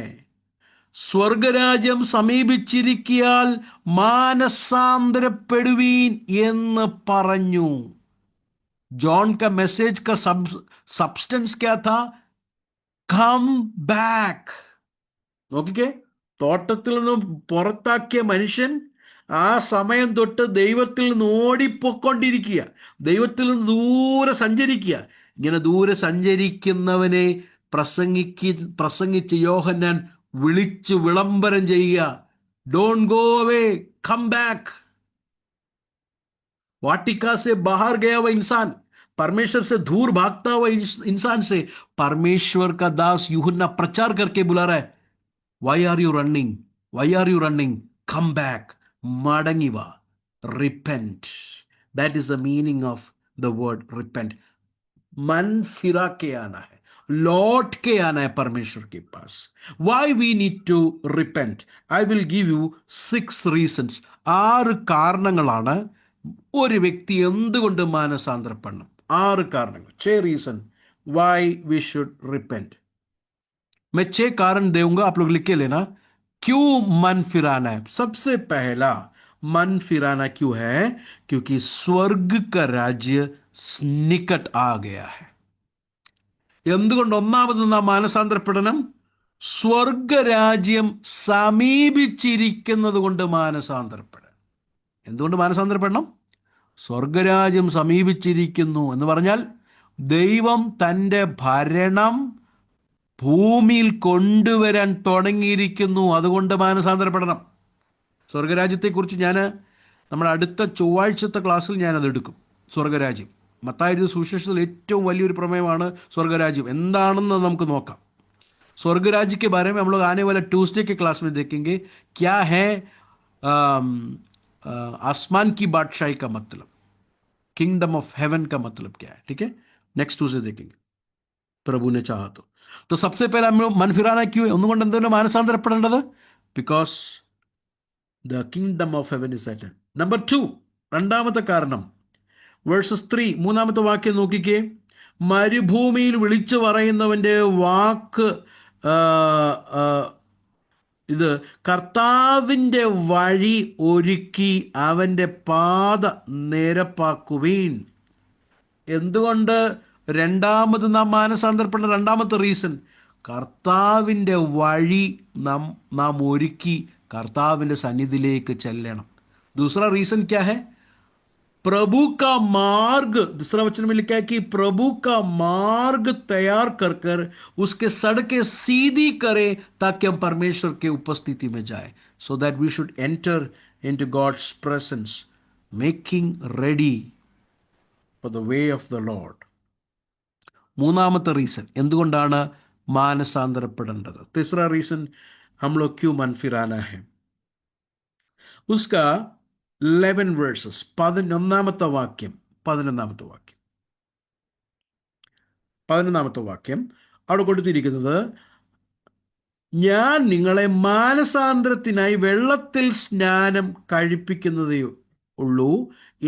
സ്വർഗരാജ്യം സമീപിച്ചിരിക്കിയാൽ മാനസാന്തരപ്പെടുവീൻ എന്ന് പറഞ്ഞു. जॉन का मैसेज का सब्सटेंस क्या था? Come back. നോക്കിക്കേ, തോട്ടത്തിൽ നിന്ന് പുറത്താക്കിയ മനുഷ്യൻ ആ സമയം തൊട്ട് ദൈവത്തിൽ നിന്ന് ഓടിപ്പോയിക്കൊണ്ടിരിക്കുക, ദൈവത്തിൽ നിന്ന് ദൂരെ സഞ്ചരിക്കുക. ഇങ്ങനെ ദൂരെ സഞ്ചരിക്കുന്നവനെ പ്രസംഗിച്ച് യോഹന്നാൻ വിളിച്ച് വിളംബരം ചെയ്യുക. Don't go away, come back. वाटिका से बाहर गया हुआ इंसान, परमेश्वर से दूर भागता हुआ इंसान से परमेश्वर का दास यूहन्ना प्रचार करके बुला रहा है. Why are you running? Why are you running? Come back, मടങ്ങി വാ, repent. That is the meaning of the word repent. मन फिरा के आना है, लौट के आना है परमेश्वर के पास. Why we need to repent? I will give you 6 reasons. 6 കാരണങ്ങളാണ് ഒരു വ്യക്തി എന്തുകൊണ്ട് മാനസാന്തരപ്പെടണം. 6 കാരണങ്ങൾ. 6 reason why we should repent. मैं 6 कारण दूंगा, आप लोग लिख के लेना. क्यों मन फिराना है? सबसे पहला, मन फिराना क्यों है? क्योंकि स्वर्ग का राज्य निकट आ गया है. എന്തുകൊണ്ട് ഒന്നാമത് നാം മാനസാന്തരപ്പെടണം? സ്വർഗരാജ്യം സമീപിച്ചിരിക്കുന്നത് കൊണ്ട് മാനസാന്തരപ്പെടണം. എന്തുകൊണ്ട് മാനസാന്തരപ്പെടണം? സ്വർഗരാജ്യം സമീപിച്ചിരിക്കുന്നു എന്ന് പറഞ്ഞാൽ ദൈവം തൻ്റെ ഭരണം ഭൂമിയിൽ കൊണ്ടുവരാൻ തുടങ്ങിയിരിക്കുന്നു. അതുകൊണ്ട് മാനസാന്തരപ്പെടണം. സ്വർഗരാജ്യത്തെക്കുറിച്ച് ഞാൻ നമ്മുടെ അടുത്ത ചൊവ്വാഴ്ചത്തെ ക്ലാസ്സിൽ ഞാനത് എടുക്കും. സ്വർഗരാജ്യം, മത്തായി സുവിശേഷത്തിൽ ഏറ്റവും വലിയൊരു പ്രമേയമാണ് സ്വർഗരാജ്യം. എന്താണെന്ന് നമുക്ക് നോക്കാം. स्वर्गराज्य के बारे में हम लोग आने वाला ट्यूसडे के क्लास में देखेंगे. क्या है आसमान की बादशाही का मतलब, किंगडम ऑफ हेवन का मतलब क्या है. ठीक है, नेक्स्ट ट्यूसडे देखेंगे, प्रभु ने चाहा तो. तो सबसे पहले हम मन फिराना क्यों है? ഒന്നുകൊണ്ട് എന്താണ് മാനസാന്തരപ്പെടേണ്ടത്? Because the kingdom of heaven is at. Number 2, രണ്ടാമത്തെ കാരണം, വേഴ്സസ് 3, മൂന്നാമത്തെ വാക്യം നോക്കിക്കേ. മരുഭൂമിയിൽ വിളിച്ചു പറയുന്നവൻ്റെ വാക്ക് ഇത് കർത്താവിൻ്റെ വഴി ഒരുക്കി അവൻ്റെ പാത നിരപ്പാക്കുവീൻ. എന്തുകൊണ്ട് രണ്ടാമത് നാം മാനസാന്തരപ്പെടുന്ന രണ്ടാമത്തെ റീസൺ, കർത്താവിൻ്റെ വഴി നാം ഒരുക്കി കർത്താവിൻ്റെ സന്നിധിയിലേക്ക് ചെല്ലണം. दूसरा रीजन क्या है? प्रभु का मार्ग. दूसरा वचन में लिखा है कि प्रभु का मार्ग तैयार कर कर उसके सड़कें सीधी करें ताकि हम परमेश्वर के उपस्थिति में जाए. So that we should enter into God's presence, making ready for the way of the Lord. മൂന്നാമത്തെ റീസൺ എന്തുകൊണ്ടാണ് മാനസാന്തരപ്പെടേണ്ടത്. तीसरा रीजन हम लोग क्यों मन फिराना है, उसका 11 verses, 11ാമത്തെ വാക്യം, 11ാമത്തെ വാക്യം അവിടെ കൊടുത്തിരിക്കുന്നത്, ഞാൻ നിങ്ങളെ മാനസാന്തരത്തിനായി വെള്ളത്തിൽ സ്നാനം കഴിപ്പിക്കുന്നതേ ഉള്ളൂ,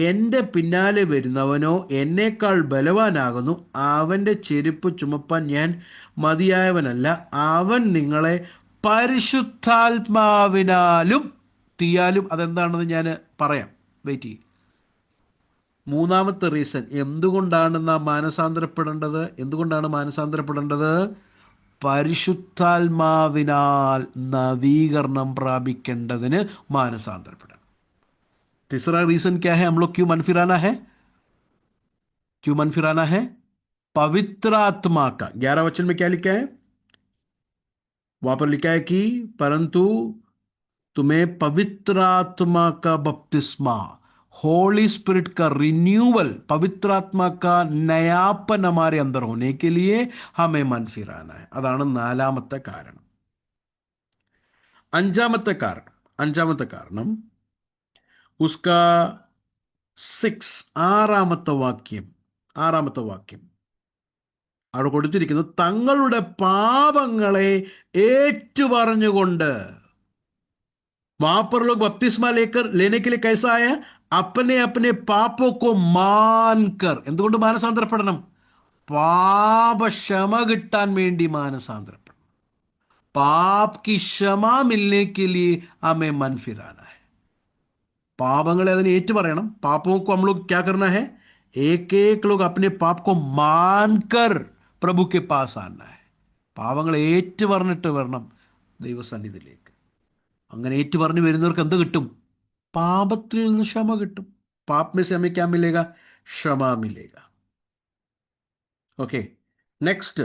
എൻ്റെ പിന്നാലെ വരുന്നവനോ എന്നേക്കാൾ ബലവാനാകുന്നു, അവൻ്റെ ചെരുപ്പ് ചുമപ്പാൻ ഞാൻ മതിയായവനല്ല, അവൻ നിങ്ങളെ പരിശുദ്ധാത്മാവിനാലും തീയാലും. അതെന്താണെന്ന് ഞാൻ പറയാം, വെയിറ്റ് ചെയ്യും. മൂന്നാമത്തെ റീസൺ എന്തുകൊണ്ടാണ് നാം മാനസാന്തരപ്പെടേണ്ടത്? എന്തുകൊണ്ടാണ് മാനസാന്തരപ്പെടേണ്ടത്? പരിശുദ്ധാത്മാവിനാൽ നവീകരണം പ്രാപിക്കേണ്ടതിന് മാനസാന്തരപ്പെടണം. तीसरा रीजन क्या है? हम लोग क्यों मन फिराना है? क्यों मन फिराना है? पवित्र आत्मा का. 11 वचन में क्या लिखा है? वहां पर लिखा है कि परंतु तुम्हें पवित्र आत्मा का बपतिस्मा, होली स्पिरिट का रिन्यूअल, पवित्र आत्मा का नयापन हमारे अंदर होने के लिए हमें मन फिराना है. അതാണ് നാലാമത്തെ കാരണം. അഞ്ചാമത്തെ കാരണം उसका സിക്സ്, ആറാമത്തെ വാക്യം അവിടെ കൊടുത്തിരിക്കുന്നത്, തങ്ങളുടെ പാപങ്ങളെ ഏറ്റുപറഞ്ഞുകൊണ്ട്, वहां पर लोग बपतिस्मा लेकर लेने के लिए कैसा आया, अपने अपने पापों को मानकर. എന്തുകൊണ്ട് മാനസാന്തരപ്പെടണം? പാപക്ഷമ കിട്ടാൻ വേണ്ടി മാനസാന്തരപ്പെടണം. पाप की क्षमा मिलने के लिए हमें मन फिराना है. പാപങ്ങളെ അതിന് ഏറ്റു പറയണം. പാपों को हम लोग क्या करना है, एक एक लोग अपने पाप को मानकर प्रभु के पास आना है. പാപങ്ങൾ ഏറ്റു പറഞ്ഞിട്ട് വരണം ദൈവസന്നിധിയിലേക്ക്. അങ്ങനെ ഏറ്റു പറഞ്ഞു വരുന്നവർക്ക് എന്ത് കിട്ടും? പാപത്തിൽ നിന്ന് ക്ഷമ കിട്ടും. പാപ് में से हमें क्या मिलेगा? क्षमा मिलेगा. Okay, next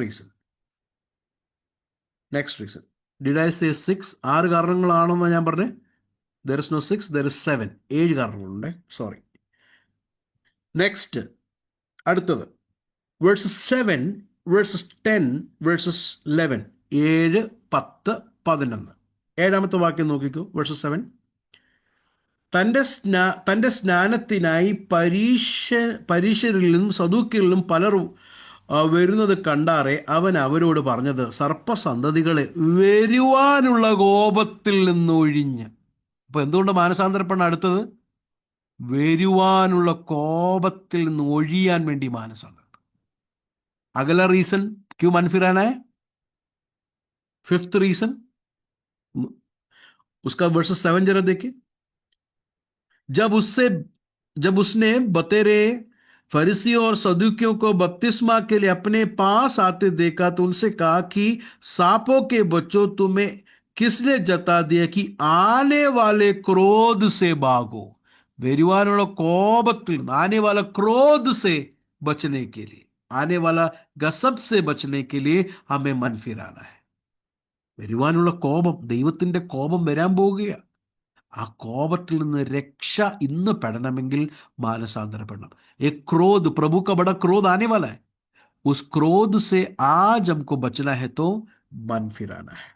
reason. Did I say 6? 6 കാരണങ്ങളാണെന്ന് ഞാൻ പറഞ്ഞേ. There is no 6, there is 7. 7 കാരണങ്ങളുണ്ട്. സോറി. നെക്സ്റ്റ്, അടുത്തത് വേഴ്സസ് 7, വേഴ്സസ് 10, വേഴ്സസ് 11. 7, 10, 11. 7-ാമത്തെ വാക്യം നോക്കിക്കോ. വേഴ്സസ് 7. തൻ്റെ സ്നാനത്തിനായി പരീശരിലും സദൂക്യരിലും പലർ വരുന്നത് കണ്ടാറെ അവൻ അവരോട് പറഞ്ഞത്, സർപ്പസന്തതികളെ, വരുവാനുള്ള കോപത്തിൽ നിന്ന് ഒഴിഞ്ഞ്. അപ്പൊ എന്തുകൊണ്ട് മാനസാന്തരപ്പെടണം? അടുത്തത്, വരുവാനുള്ള കോപത്തിൽ നിന്ന് ഒഴിയാൻ വേണ്ടി മാനസാന്തരം. अगला रीजन क्यों मन फिराना है? 5th रीजन, उसका वर्सेस 7 जरा देखिए. जब उसने बतेरे फरीसियों और सदूकियों को बपतिस्मा के लिए अपने पास आते देखा तो उनसे कहा कि सांपों के बच्चों, तुम्हें किसने जता दिया कि आने वाले क्रोध से भागो. വരുവാനുള്ള കോപത്തിൽ, आने वाला क्रोध से बचने के लिए, आने वाला गसब से बचने के लिए हमें मन फिराना है. വരുവാനുള്ള കോപം, ദൈവത്തിന്റെ കോപം വരാൻ പോവുകയാണ്. ആ കോപത്തിൽ നിന്ന് രക്ഷ ഇന്ന് പെടണമെങ്കിൽ മാനസാന്തരപ്പെടണം. ए क्रोध, प्रभु का बड़ा क्रोध आने वाला है. उस क्रोध से आज हमको बचना है तो मन फिराना है.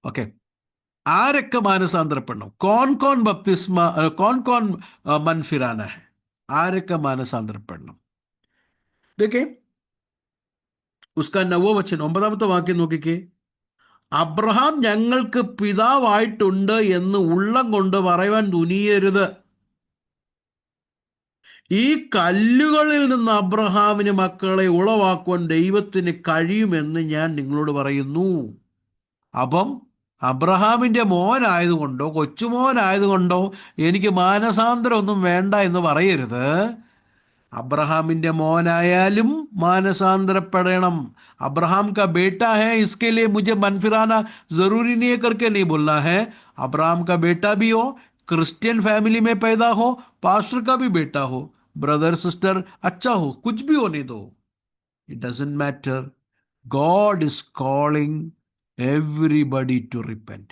ഓക്കെ, ആരൊക്കെ മാനസാന്തരപ്പെടണം? കോൺ കോൺ ബപ്തിസ്മ, കോൺ കോൺ मन फिराना है? ആരൊക്കെ മാനസാന്തരപ്പെടണം? देखिए उसका 9वां वचन, 9ാമത്തെ വാക്യം നോക്കിക്കേ. അബ്രഹാം ഞങ്ങൾക്ക് പിതാവായിട്ടുണ്ട് എന്ന് ഉള്ളം കൊണ്ട് പറയുവാൻ തുനിയരുത്. ഈ കല്ലുകളിൽ നിന്ന് അബ്രഹാമിന് മക്കളെ ഉളവാക്കുവാൻ ദൈവത്തിന് കഴിയുമെന്ന് ഞാൻ നിങ്ങളോട് പറയുന്നു. അപ്പം അബ്രഹാമിന്റെ മോനായതുകൊണ്ടോ കൊച്ചുമോനായതുകൊണ്ടോ എനിക്ക് മാനസാന്തരം ഒന്നും വേണ്ട എന്ന് പറയരുത്. अब्राहमिന്റെ മോനായാലും മാനസാന്തരപ്പെടണം. अब्राहम का बेटा है, इसके लिए मुझे मन फिराना जरूरी नहीं है करके नहीं बोलना है. अब्राहम का बेटा भी हो, क्रिश्चियन फैमिली में पैदा हो, पास्टर का भी बेटा हो, ब्रदर सिस्टर अच्छा हो, कुछ भी होने दो, it doesn't matter. God is calling everybody to repent.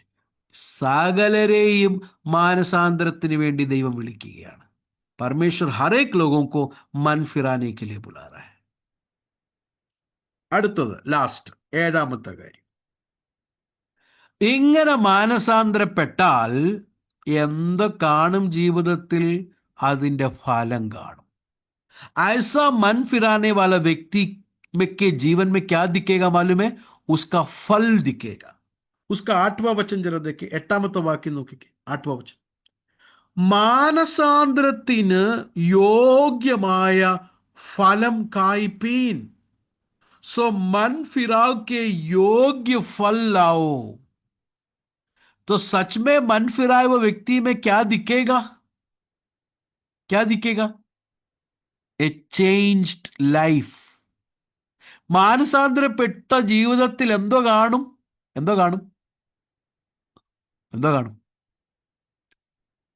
സകലരെയും മാനസാന്തരത്തിന് വേണ്ടി ദൈവം വിളിക്കുകയാണ്. परमेश्वर हर एक लोगों को मन फिराने के लिए बुला रहा है. അടുത്തത്, ലാസ്റ്റ്, 7-ാമത്തെ കാര്യം. ഇങ്ങനെ മാനസാന്തരപ്പെട്ടാൽ എന്ത് കാണും ജീവിതത്തിൽ? അതിൻ്റെ ഫലം കാണും. ऐसा मन फिराने वाला व्यक्ति के जीवन में क्या दिखेगा मालूम है? उसका फल दिखेगा. उसका 8वां वचन जरा देखिए. 8ാമത്തെ വാക്യം നോക്കിക്കേ. 8വാं वचन, മാനസാന്തരത്തിന് യോഗ്യമായ ഫലം കായ്പീൻ. सो मन फिराव के योग्य फल लाओ. तो सच में मन फिराए हुए व्यक्ति में क्या दिखेगा? क्या दिखेगा? ए चेंज्ड लाइफ. മാനസാന്തരപ്പെട്ട ജീവിതത്തിൽ എന്തോ കാണും? എന്തോ കാണും? എന്തോ കാണും?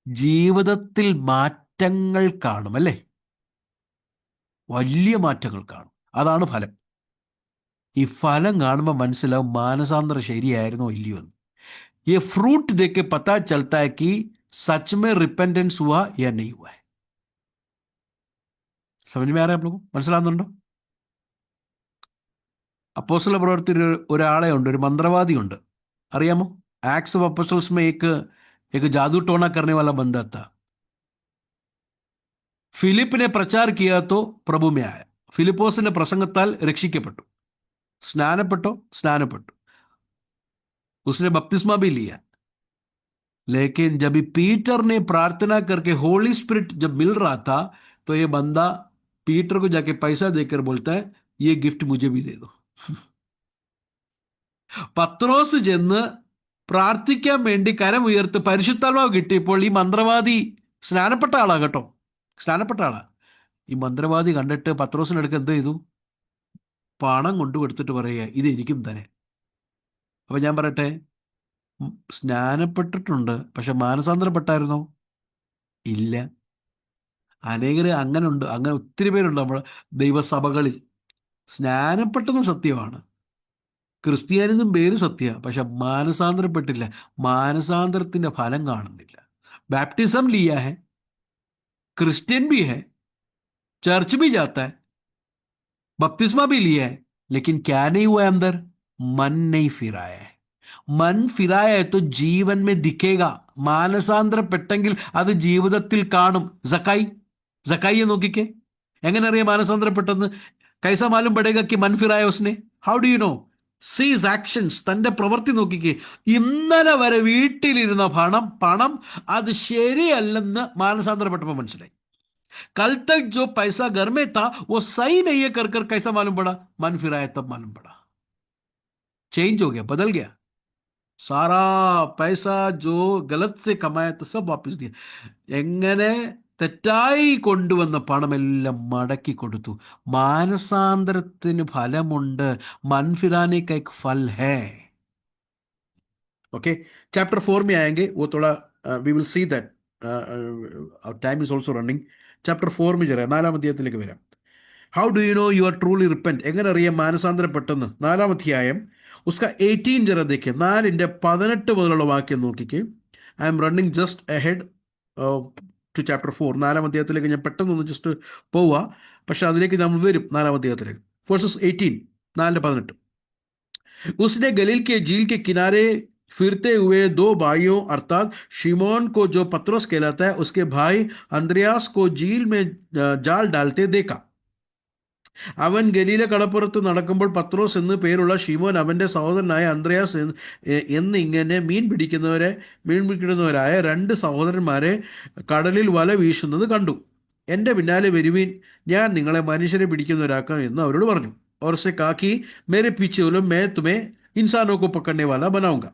ജീവിതത്തിൽ മാറ്റങ്ങൾ കാണും, അല്ലേ? വലിയ മാറ്റങ്ങൾ കാണും. അതാണ് ഫലം. ഈ ഫലം കാണുമ്പോൾ മനസ്സിലാവും മാനസാന്തരം ശരിയായിരുന്നോ ഇല്ലയോ എന്ന്. ये फ्रूट देख के पता चलता है कि सच में रिपेंटेंस हुआ या नहीं हुआ है. समझ में आ रहा है आप लोगों? മനസ്സിലാകുന്നുണ്ടോ? അപ്പോസ്തല പ്രവൃത്തിയിൽ ഒരാളെ ഉണ്ട്, ഒരു മന്ത്രവാദിയുണ്ട്, അറിയാമോ? एक्ट्स ऑफ अपोस्टल्स में एक जादू टोना करने वाला बंदा था. ഫിലിപ്പിനെ പ്രചാർ കിയാ തോ പ്രഭു മേ ആയ. ഫിലിപ്പോസിന്റെ പ്രസംഗത്താൽ രക്ഷിക്കപ്പെട്ടു. സ്നാനപ്പെട്ടോ? സ്നാനപ്പെട്ടു. उसने बपतिस्मा भी लिया. लेकिन जब पीटर ने प्रार्थना करके होली स्पिरिट जब मिल रहा था, तो ये बंदा पीटर को जाके पैसा देकर बोलता है, ये गिफ्ट मुझे भी दे दो. പത്രോസ് ചെന്ന് പ്രാർത്ഥിക്കാൻ വേണ്ടി കരം ഉയർത്ത് പരിശുദ്ധാത്മാവ് കിട്ടിയപ്പോൾ ഈ മന്ത്രവാദി സ്നാനപ്പെട്ട ആളാ കേട്ടോ, സ്നാനപ്പെട്ട ആളാ. ഈ മന്ത്രവാദി കണ്ടിട്ട് പത്രോസിനടുക്ക് എന്ത് ചെയ്തു? പണം കൊണ്ടു കൊടുത്തിട്ട് പറയുക, ഇത് എനിക്കും തന്നെ. അപ്പൊ ഞാൻ പറയട്ടെ, സ്നാനപ്പെട്ടിട്ടുണ്ട്, പക്ഷെ മാനസാന്തരപ്പെട്ടായിരുന്നോ? ഇല്ല. അനേകര് അങ്ങനെ ഉണ്ട്, അങ്ങനെ ഒത്തിരി പേരുണ്ട് നമ്മുടെ ദൈവസഭകളിൽ. സ്നാനപ്പെട്ടതും സത്യമാണ്, ക്രിസ്ത്യാനിതും പേര് സത്യ, പക്ഷെ മാനസാന്തരപ്പെട്ടില്ല. മാനസാന്തരത്തിന്റെ ഫലം കാണുന്നില്ല. ബാപ്റ്റിസം ലിയ ഹെ, क्रिश्चियन भी है, चर्च भी जाता है, बपतिस्मा भी लिया है, लेकिन क्या नहीं हुआ है अंदर? मन नहीं फिराया है. मन फिराया है तो जीवन में दिखेगा. മാനസാന്തരപ്പെട്ടെങ്കിൽ അത് ജീവിതത്തിൽ കാണും. സക്കായിയെ നോക്കിക്കേ, എങ്ങനെ അറിയാം മാനസാന്തരപ്പെട്ടെന്ന്? കൈസ മാലും പടേഗ കി മൻ ഫിറായ ഉസ്നെ? How do you know? His actions. തന്റെ പ്രവൃത്തി നോക്കിക്കേ. ഇന്നലെ വരെ വീട്ടിലിരുന്ന പണം അത് ശരിയല്ലെന്ന് മാനസാന്തരപ്പെട്ടപ്പോൾ മനസ്സിലായി. कल तक जो पैसा घर में था वो सही नहीं है, कर कैसा मालूम पड़ा? मन फिराया तब मालूम पड़ा. चेंज हो गया, बदल गया. सारा पैसा जो गलत से कमाया तो सब वापस दिया. എങ്ങനെ തെറ്റായി കൊണ്ടുവന്ന പണമെല്ലാം മടക്കി കൊടുത്തു. മാനസാന്തരത്തിന് ഫലമുണ്ട്. मनफिराने का एक फल है. ओके, चैप्टर 4 में आएंगे, वो थोड़ा we will see that. Time is also running. Chapter 4 में जरा 4-ാം അധ്യായത്തിലേക്ക് വരാം. How do you know you are truly repent? എങ്ങനെ അറിയാം മാനസാന്തരപ്പെട്ടെന്ന്? 4-ാം അധ്യായം ഉസ്ക 18 जरा देखिए. 4:18 മുതലുള്ള വാക്യം നോക്കിക്കേ. I am running just ahead to chapter 4. 4-ാം അധ്യായത്തിലേക്ക് ഞാൻ പെട്ടെന്നൊന്ന് ജസ്റ്റ് പോവുക, പക്ഷെ അതിലേക്ക് നമ്മൾ വരും. 4-ാം അധ്യായത്തിലേക്ക് വേഴ്സസ് 18, 4:18. उसने गलील के झील के किनारे फिरते हुए दो भाइयों अर्थात शिमोन को जो पतरस कहलाता है, उसके भाई अंद्रयास को झील में जाल डालते देखा. അവൻ ഗലീല കടപ്പുറത്ത് നടക്കുമ്പോൾ പത്രോസ് എന്ന് പേരുള്ള ഷിമോൻ അവന്റെ സഹോദരനായ അന്ത്രയാസ് എന്നിങ്ങനെ മീൻ പിടിക്കുന്നവരായ 2 സഹോദരന്മാരെ കടലിൽ വല വീശുന്നത് കണ്ടു. എൻ്റെ പിന്നാലെ വരുവീൻ, ഞാൻ നിങ്ങളെ മനുഷ്യരെ പിടിക്കുന്നവരാക്കാം എന്ന് അവരോട് പറഞ്ഞു. और से कहा कि मेरे पीछे चलो, मैं तुम्हें इंसानों को पकड़ने वाला बनाऊंगा.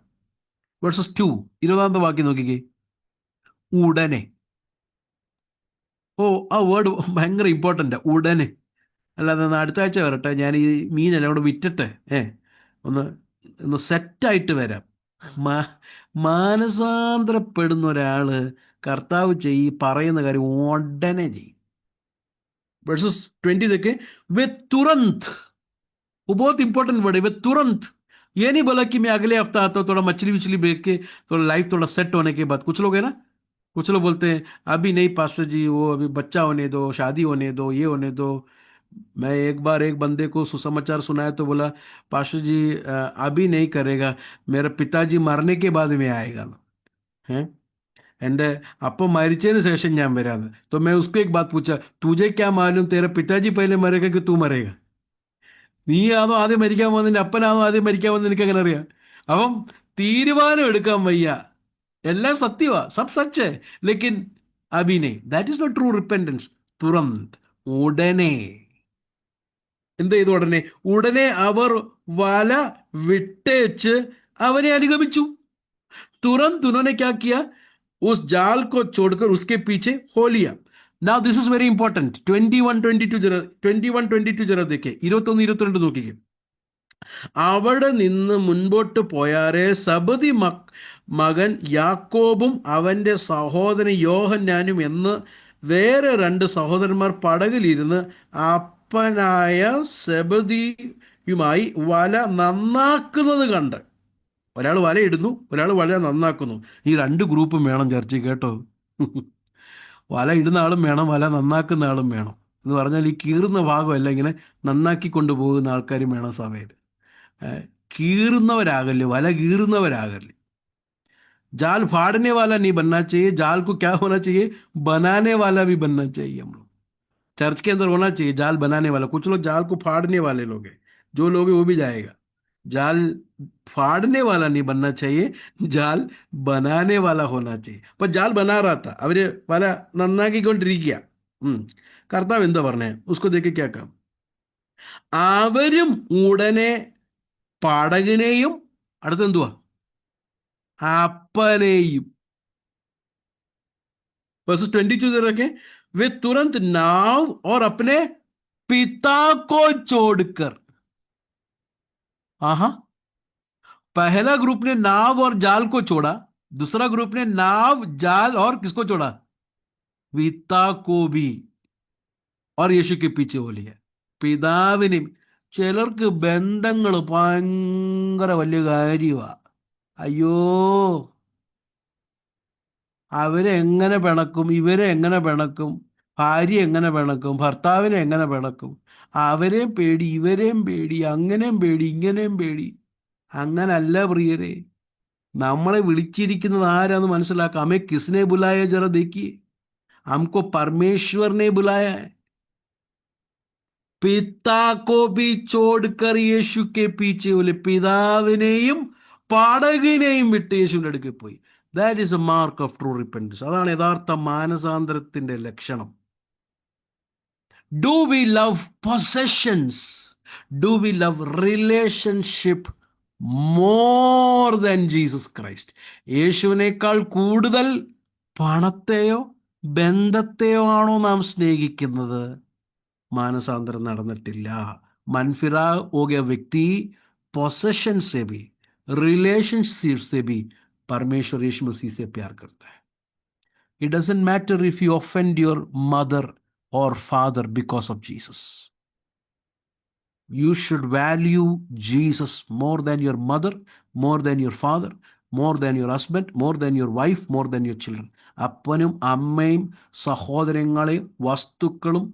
വേഴ്സസ് 2, 20-ാമത്തെ വാക്യം നോക്കിക്കേ. ഉടനെ. ഓ, ആ വേർഡ് ഭയങ്കര ഇമ്പോർട്ടൻ്റ്. ഉടനെ. അല്ലാതെ അടുത്ത ആഴ്ച വരട്ടെ, ഞാൻ ഈ മീനെല്ലാം കൂടെ വിറ്റിട്ട് ഒന്ന് സെറ്റായിട്ട് വരാം. മാനസാന്തരപ്പെടുന്ന ഒരാള് കർത്താവ് പറയുന്ന കാര്യം ഉടനെ ചെയ്യും. വേഴ്സസ് 20 देखे, वे तुरंत, वो बहुत इंपॉर्टेंट वर्ड है, वे तुरंत. ये नहीं बोला कि मैं अगले हफ्ता आता हूँ, थोड़ा मछली विछली बेच के थोड़ा लाइफ थोड़ा सेट होने के बाद. कुछ लोग है ना, कुछ लोग बोलते हैं अभी नहीं पास्टर जी, वो अभी बच्चा होने दो, शादी होने दो, ये होने दो. मैं एक बार एक बंदे को सुसमाचार सुनाया तो बोला, पास्टर जी अभी नहीं करेगा, मेरा पिताजी मरने के बाद में आएगा. हैं, എൻ്റെ അപ്പം മരിച്ചതിന് ശേഷം ഞാൻ വരാന്ന്. तो मैं उसको एक बात पूछा, तुझे क्या मालूम तेरा पिताजी पहले मरेगा कि तू मरेगा? നീയാണോ ആദ്യം മരിക്കാൻ പോകുന്നത്, നിന്റെ അപ്പനാണോ ആദ്യം മരിക്കാൻ പോകുന്നത്, നിനക്ക് എങ്ങനെ അറിയാം? അപ്പം തീരുമാനം എടുക്കാൻ വയ്യ. എല്ലാം സത്യവാ, സബ് സച്ച്. ലേക്കിൻ അഭി നെയ്, that is not true repentance. തുറന്ത്, ഉടനെ. എന്ത് ചെയ്തു? ഉടനെ അവർ വല വിട്ടേച്ച് അവനെ അനുഗമിച്ചു. तुरंत उन्होंने क्या किया? उस जाल को छोड़कर उसके पीछे हो लिया. Now this is very important. 21-22 जरा देखिए. 21-22 നോക്കിക്കേ. അവിടെ നിന്ന് മുൻപോട്ട് പോയാറെ സബദി മകൻ യാക്കോബും അവന്റെ സഹോദരൻ യോഹന്നാനും എന്ന് വേറെ 2 സഹോദരന്മാർ പടകിലിരുന്ന് അപ്പനായ സെബദിയുമായി വല നന്നാക്കുന്നത് കണ്ട്. ഒരാൾ വല ഇടുന്നു, ഒരാൾ വല നന്നാക്കുന്നു. ഈ 2 ഗ്രൂപ്പും വേണം ചർച്ച, കേട്ടോ. വല ഇടുന്ന ആളും വേണം, വല നന്നാക്കുന്ന ആളും വേണം. എന്ന് പറഞ്ഞാൽ ഈ കീറുന്ന ഭാഗമല്ല, ഇങ്ങനെ നന്നാക്കി കൊണ്ടുപോകുന്ന ആൾക്കാരും വേണം സഭയിൽ. കീറുന്നവരാകല്ലേ, വല കീറുന്നവരാകല്ലേ. जाल फाड़ने वाला नहीं बनना चाहिए, जाल को क्या होना चाहिए, बनाने वाला भी बनना चाहिए। हम लोग चर्च के अंदर होना चाहिए जाल बनाने वाला। कुछ लोग जाल को फाड़ने वाले लोग हैं, जो लोग हैं वो भी जाएगा। जाल फाड़ने वाला नहीं बनना चाहिए, जाल बनाने वाला होना चाहिए. അപ്പൊ ജാൽ ബനാ रहा था, അവര് വല നന്നാക്കിക്കൊണ്ടിരിക്കുക. ഉം. കർത്താവ് എന്താ പറഞ്ഞേ, ഉസ്കോ ദേഖ് ക്യാ കാം, അവരും ഉടനെ പടകിനെയും അടുത്ത് എന്തുവാ, അപ്പനെയും. वर्सेस 22 दे रखे, वे तुरंत नाव और अपने पिता को छोड़कर. हाँ, पहला ग्रुप ने नाव और जाल को छोड़ा, दूसरा ग्रुप ने नाव, जाल और किसको छोड़ा, पिता को भी, और यीशु के पीछे बोली है പിതാവിനെയും. ചിലർക്ക് ബന്ധങ്ങൾ ഭയങ്കര വലിയ കാര്യമാ. അയ്യോ, അവരെ എങ്ങനെ പിണക്കും, ഇവരെ എങ്ങനെ പിണക്കും, ഭാര്യ എങ്ങനെ പിണക്കും, ഭർത്താവിനെ എങ്ങനെ പിണക്കും, അവരെയും പേടി ഇവരെയും പേടി, അങ്ങനെയും പേടി ഇങ്ങനെയും പേടി. അങ്ങനല്ല പ്രിയരെ, നമ്മളെ വിളിച്ചിരിക്കുന്നത് ആരാന്ന് മനസ്സിലാക്കാം. ഹമേ കിസ്നെ ബുലായ ജറ ദേഖിയെ, हमको परमेश्वर ने बुलाया है. पिता को भी छोड़कर യേശു के पीछे बोले, പിതാവിനെയും പടകിനെയും വിട്ട് യേശുവിന്റെ അടുക്കൽ പോയി. That is a mark of true repentance. അതാണ് യഥാർത്ഥ മാനസാന്തരത്തിന്റെ ലക്ഷണം. Do we love possessions, do we love relationship more than Jesus Christ? യേശുവിനേക്കാൾ കൂടുതൽ പണത്തെയോ ബന്ധത്തെയോ ആണോ നാം സ്നേഹിക്കുന്നത്? मानसांतरण നടന്നിട്ടില്ല. मनफिरा हो गया व्यक्ति पोसेशन से भी, रिलेशनशिप से भी परमेश्वर यीशु मसीह से प्यार करता है. It doesn't matter if you offend your mother और father because of Jesus. You should value Jesus more than your mother, more than your father, more than your husband, more than your wife, more than your children. അപ്പനും അമ്മയും സഹോദരങ്ങളെയും വസ്തുക്കളും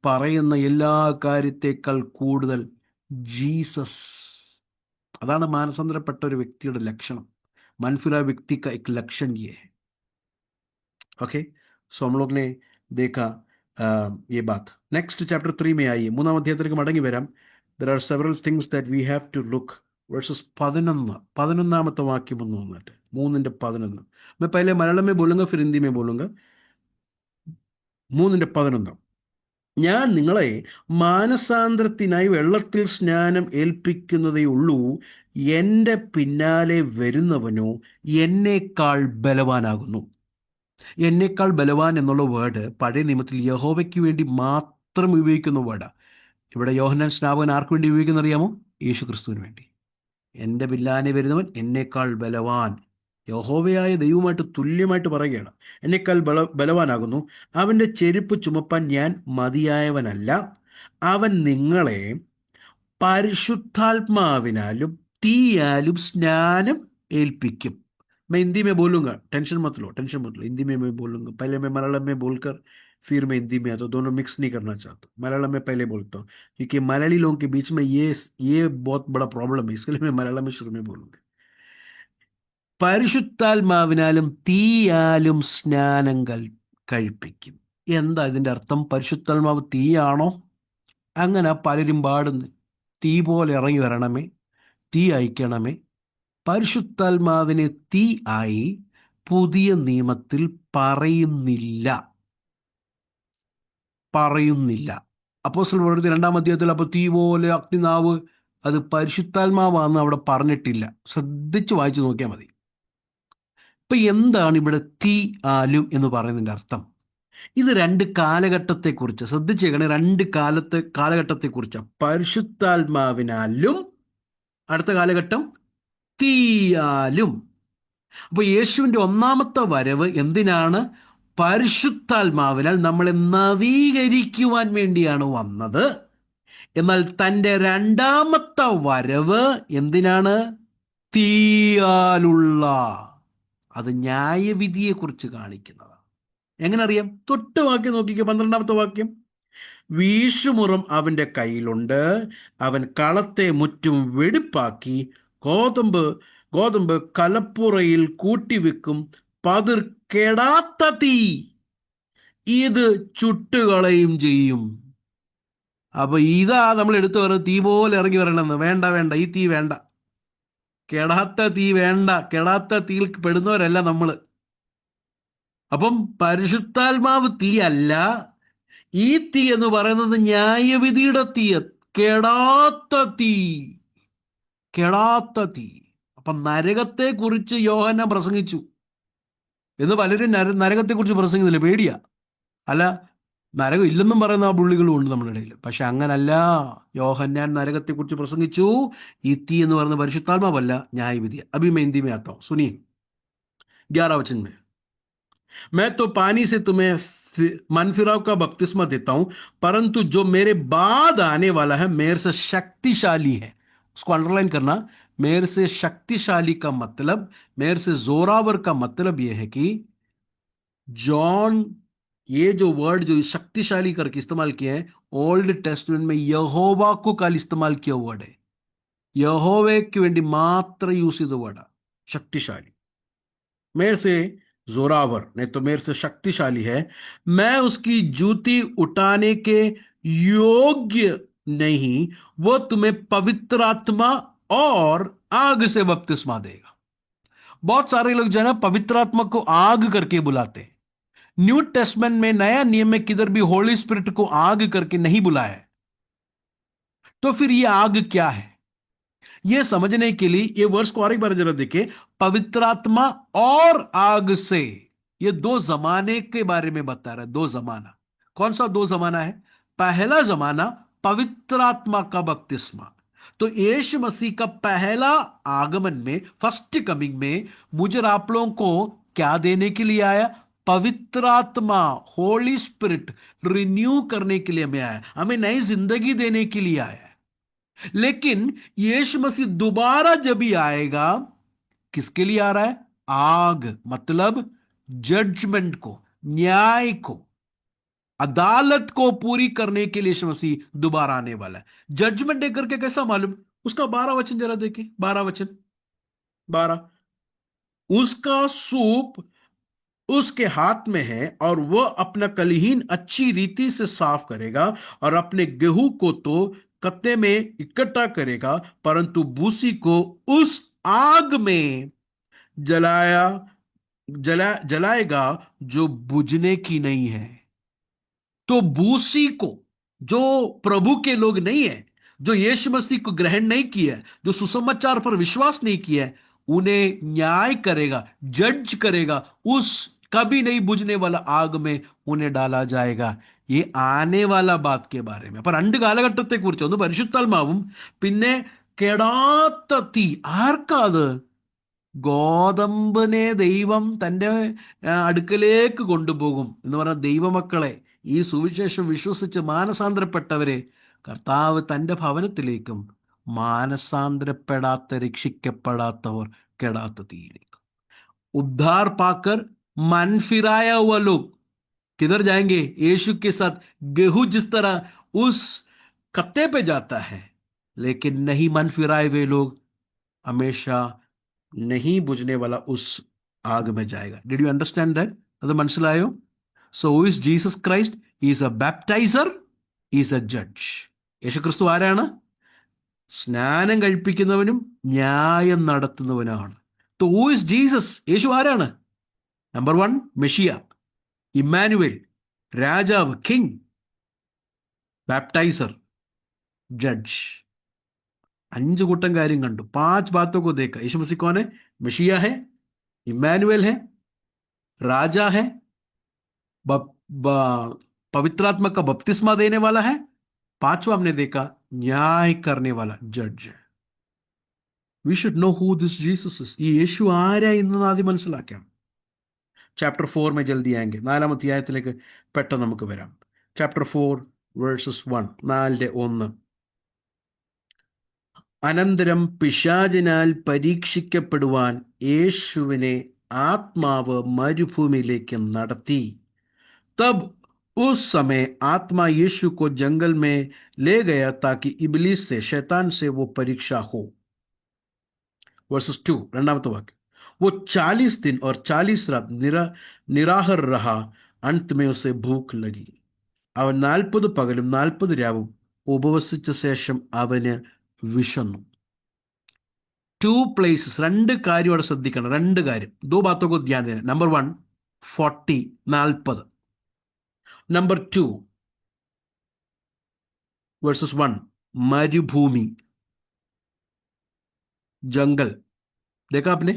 പറയുന്ന എല്ലാ കാര്യത്തേക്കാൾ കൂടുതൽ Jesus. അതാണ് മാനസാന്തരപ്പെട്ട ഒരു വ്യക്തിയുടെ ലക്ഷണം. मनफिरा व्यक्ति का एक लक्षण ये है. ओके, सो हम लोग ने देखा ये बात. नेक्स्ट चैप्टर 3 में आइए, മൂന്നാം അധ്യായത്തിലേക്ക് മടങ്ങി വരാം. There are several things that we have to look. Verses 11 വാക്യം ഒന്ന് വന്നിട്ട് 3:11. मैं पहले मलयालम में बोलूंगा फिर हिंदी में बोलूंगा. 3:11. ഞാൻ നിങ്ങളെ മാനസാന്തരത്തിനായി വെള്ളത്തിൽ സ്നാനം ഏൽപ്പിക്കുന്നതേ ഉള്ളൂ, എൻ്റെ പിന്നാലെ വരുന്നവനോ എന്നേക്കാൾ ബലവാനാകുന്നു. എന്നേക്കാൾ ബലവാൻ എന്നുള്ള വേർഡ് പഴയ നിയമത്തിൽ യഹോവയ്ക്ക് വേണ്ടി മാത്രം ഉപയോഗിക്കുന്ന വേർഡാണ്. ഇവിടെ യോഹന്നാൻ സ്നാപകൻ ആർക്ക് വേണ്ടി ഉപയോഗിക്കുന്ന അറിയാമോ? യേശു ക്രിസ്തുവിന് വേണ്ടി. എൻ്റെ പിന്നാലെ വരുന്നവൻ എന്നേക്കാൾ ബലവാൻ, യഹോവയായ ദൈവമായിട്ട് തുല്യമായിട്ട് പറയുകയാണ്. എന്നേക്കാൾ ബലവാനാകുന്നു. അവൻ്റെ ചെരുപ്പ് ചുമപ്പാൻ ഞാൻ മതിയായവനല്ല. അവൻ നിങ്ങളെ പരിശുദ്ധാത്മാവിനാലും തീയാലും സ്നാനം ഏൽപ്പിക്കും. मैं हिंदी में बोलूंगा, टेंशन मत लो. हिंदी में मैं बोलूंगा. पहले मैं मलयालम में बोलकर फिर मैं हिंदी में आता हूँ. दोनों मिक्स नहीं करना चाहता. मलयालम में पहले बोलता हूँ क्योंकि मलयाली लोगों के बीच में ये बहुत बड़ा प्रॉब्लम है, इसके लिए मैं मलयालम में शुरू में बोलूंगा. പരിശുദ്ധാത്മാവിനാലും തീയാലും സ്നാനങ്ങൾ കഴിപ്പിക്കും. എന്താ ഇതിൻ്റെ അർത്ഥം? പരിശുദ്ധാത്മാവ് തീയാണോ? അങ്ങനെ പലരും പാടുന്നു, തീ പോലെ ഇറങ്ങി വരണമേ, തീ അയക്കണമേ. പരിശുദ്ധാത്മാവിനെ തീ ആയി പുതിയ നിയമത്തിൽ പറയുന്നില്ല. അപ്പോസ്തലർ പ്രവൃത്തി 2-ാം അധ്യായത്തിൽ അപ്പോൾ തീ പോലെ അഗ്നിനാവ്, അത് പരിശുദ്ധാത്മാവാന്ന് അവിടെ പറഞ്ഞിട്ടില്ല. ശ്രദ്ധിച്ച് വായിച്ചു നോക്കിയാൽ മതി. ഇപ്പൊ എന്താണ് ഇവിടെ തീ ആലും എന്ന് പറയുന്നതിൻ്റെ അർത്ഥം? ഇത് രണ്ട് കാലഘട്ടത്തെക്കുറിച്ച് ശ്രദ്ധിച്ചേക്കണേ. രണ്ട് കാലഘട്ടത്തെക്കുറിച്ച്. പരിശുദ്ധാത്മാവിനാലും അടുത്ത കാലഘട്ടം തീയാലും. അപ്പോൾ യേശുവിൻ്റെ ഒന്നാമത്തെ വരവ് എന്തിനാണ്? പരിശുദ്ധാത്മാവിനാൽ നമ്മളെ നവീകരിക്കുവാൻ വേണ്ടിയാണ് വന്നത്. എന്നാൽ തൻ്റെ രണ്ടാമത്തെ വരവ് എന്തിനാണ്? തീയാലുള്ള. അത് ന്യായവിധിയെക്കുറിച്ച് കാണിക്കുന്നതാണ്. എങ്ങനെ അറിയാം? തൊട്ട് വാക്യം നോക്കിക്കോ, 12-ാമത്തെ വാക്യം. വീശുമുറം അവൻ്റെ കയ്യിലുണ്ട്, അവൻ കളത്തെ മുറ്റും വെടിപ്പാക്കി, ഗോതമ്പ് ഗോതമ്പ് കലപ്പുറയിൽ കൂട്ടിവെക്കും, പതിർ കെടാത്ത തീ ഇത് ചുട്ടുകളയും ചെയ്യും. അപ്പൊ ഇതാ നമ്മൾ എടുത്തു പറയുന്നത്, തീ പോലെ ഇറങ്ങി വരണമെന്ന്. വേണ്ട വേണ്ട, ഈ തീ വേണ്ട, കെടാത്ത തീ വേണ്ട. കെടാത്ത തീയിൽ പെടുന്നവരല്ല നമ്മള്. അപ്പം പരിശുദ്ധാത്മാവ് തീ അല്ല. ഈ തീ എന്ന് പറയുന്നത് ന്യായവിധിയുടെ തീ, കെടാത്ത തീ, കെടാത്ത തീ. അപ്പൊ നരകത്തെ കുറിച്ച് യോഹന്നാൻ പ്രസംഗിച്ചു എന്ന് പലരും നരകത്തെ കുറിച്ച് പ്രസംഗിക്കുന്നില്ല, പേടിയാ. അല്ല, നരകം ഇല്ലെന്നും പറയുന്ന ആ പുള്ളികളും ഉണ്ട് നമ്മുടെ ഇടയിൽ. പക്ഷെ അങ്ങനല്ല. യോഹന്നാൻ നരകത്തെ കുറിച്ച് പ്രസംഗിച്ചു. ഈ തീ എന്ന് പറയുന്ന പരിശുദ്ധാത്മാവല്ല, ന്യായവിധി. അभी मैं हिंदी में आता हूं, सुनिए 11 वचन में। मैं तो पानी से तुम्हें मन फिराव का बपतिस्मा देता हूं, परंतु जो मेरे बाद आने वाला है मेरे से शक्तिशाली है। उसको अंडरलाइन करना। मेरे से शक्तिशाली का मतलब, मेरे से जोरावर का मतलब यह है कि जॉन, ये जो वर्ड जो शक्तिशाली करके इस्तेमाल किया है, ओल्ड टेस्टमेंट में यहोवा को काल इस्तेमाल किया वर्ड है. യഹോവയ്ക്ക് വേണ്ടി മാത്രം യൂസ് ചെയ്ത വേർഡാ ശക്തിശാലി. मेरे से जोरावर नहीं तो मेरे से शक्तिशाली है, मैं उसकी जूती उठाने के योग्य नहीं, वो तुम्हें पवित्र आत्मा और आग से बपतिस्मा देगा. बहुत सारे लोग जो है ना पवित्र आत्मा को आग करके बुलाते हैं. न्यू टेस्टमेंट में, नया नियम में किधर भी होली स्पिरिट को आग करके नहीं बुलाया है. तो फिर ये आग क्या है, ये समझने के लिए ये वर्ष को और एक बार जरा देखिए. पवित्र आत्मा और आग से, ये दो जमाने के बारे में बता रहा है. दो जमाना. कौन सा दो जमाना है? पहला जमाना पवित्र आत्मा का बपतिस्मा. तो यीशु मसीह का पहला आगमन में, फर्स्ट कमिंग में, मुझे और आप लोगों को क्या देने के लिए आया? पवित्र आत्मा, होली स्पिरिट रिन्यू करने के लिए हमें आया, हमें नई जिंदगी देने के लिए आया. लेकिन यीशु मसीह दोबारा जब भी आएगा, किसके लिए आ रहा है? आग, मतलब जजमेंट को, न्याय को, अदालत को पूरी करने के लिए यीशु मसीह दोबारा आने वाला है. जजमेंट डे करके कैसा मालूम? उसका 12 वचन जरा देखिए. 12 वचन, 12. उसका सूप उसके हाथ में है और वह अपना कलहीन अच्छी रीति से साफ करेगा और अपने गेहूं को तो कत्ते में इकट्ठा करेगा, परंतु भूसी को उस आग में जलाएगा जो बुझने की नहीं है. तो भूसी को, जो प्रभु के लोग नहीं है, जो यीशु मसीह को ग्रहण नहीं किया है, जो सुसमाचार पर विश्वास नहीं किया है, उन्हें न्याय करेगा, जज करेगा, उस कभी नहीं बुझने वाला आग में उन्हें डाला जाएगा. ഈ ആനെ വാല ബാത് കെ ബാരെ മേ. അപ്പൊ രണ്ട് കാലഘട്ടത്തെ കുറിച്ച്, ഒന്ന് പരിശുദ്ധാത്മാവും പിന്നെ കെടാത്ത തീ. ആർക്കാ അത്? ഗോതമ്പിനെ ദൈവം തൻ്റെ അടുക്കലേക്ക് കൊണ്ടുപോകും എന്ന് പറഞ്ഞ ദൈവമക്കളെ, ഈ സുവിശേഷം വിശ്വസിച്ച് മാനസാന്തരപ്പെട്ടവരെ കർത്താവ് തൻ്റെ ഭവനത്തിലേക്കും, മാനസാന്തരപ്പെടാത്ത, രക്ഷിക്കപ്പെടാത്തവർ കെടാത്ത തീയിലേക്ക്. उद्धार पाकर मन फिराया हुआ लोग किधर जाएंगे? यीशु के साथ. गेहूं जिस तरह उस कत्ते पे जाता है, लेकिन नहीं मन फिराए हुए लोग हमेशा नहीं बुझने वाला उस आग में जाएगा. Did you understand that? അത് മനസ്സിലായോ? So who is Jesus Christ? Is A baptiser, is A judge. യേശുക്രിസ്തു ആരാണ്? സ്നാനം കഴിപ്പിക്കുന്നവനും ന്യായം നടത്തുന്നവനാണ്. तो who is Jesus? യേശു ആരാണ്? നമ്പർ 1 മെഷിയ, ഇമ്മാനുവേൽ, രാജാവ്, കിങ്, ബാപ്റ്റൈസർ, ജഡ്ജ്. 5 കൂട്ടം കാര്യം കണ്ടു. 5 बातों को देखा. यीशु मसीह कौन है? मसीहा है, इम्मानुएल है, राजा है, पवित्र आत्मा का बपतिस्मा देने वाला है, 5वां हमने देखा न्याय करने वाला जज है. We should know who this Jesus is. ഈ യേശു ആരാ എന്ന് ആദ്യം മനസ്സിലാക്കാം. ചാപ്റ്റർ 4 में जल्दी आएंगे. 4-ാം അധ്യായത്തിലേക്ക് പെട്ടെന്ന് നമുക്ക് വരാം. Chapter 4 versus 1, 4:1. അനന്തരം പിശാചിനാൽ പരീക്ഷിക്കപ്പെടുവാൻ യേശുവിനെ ആത്മാവ് മരുഭൂമിയിലേക്ക് നടത്തി. तब उस समय आत्मा यीशु को जंगल में ले गया ताकि इबलीस से, शैतान से वो परीक्षा हो. वर्सेस 2 രണ്ടാമത്തെ വാക്യം. वो 40 दिन और 40 रात निराहार रहा, अंत में उसे भूख लगी. അവൻ 40 പകലും 40 രാവും ഉപവസിച്ച ശേഷം അവന് വിശന്നു. 2 places, രണ്ട് കാര്യം അവിടെ ശ്രദ്ധിക്കണം. രണ്ട് കാര്യം. ദോ ബാത്തോ കോ ധ്യാൻ ദേന. നമ്പർ 1 40 40. നമ്പർ 2 verses 1 मरुभूमि जंगल. देखा आपने?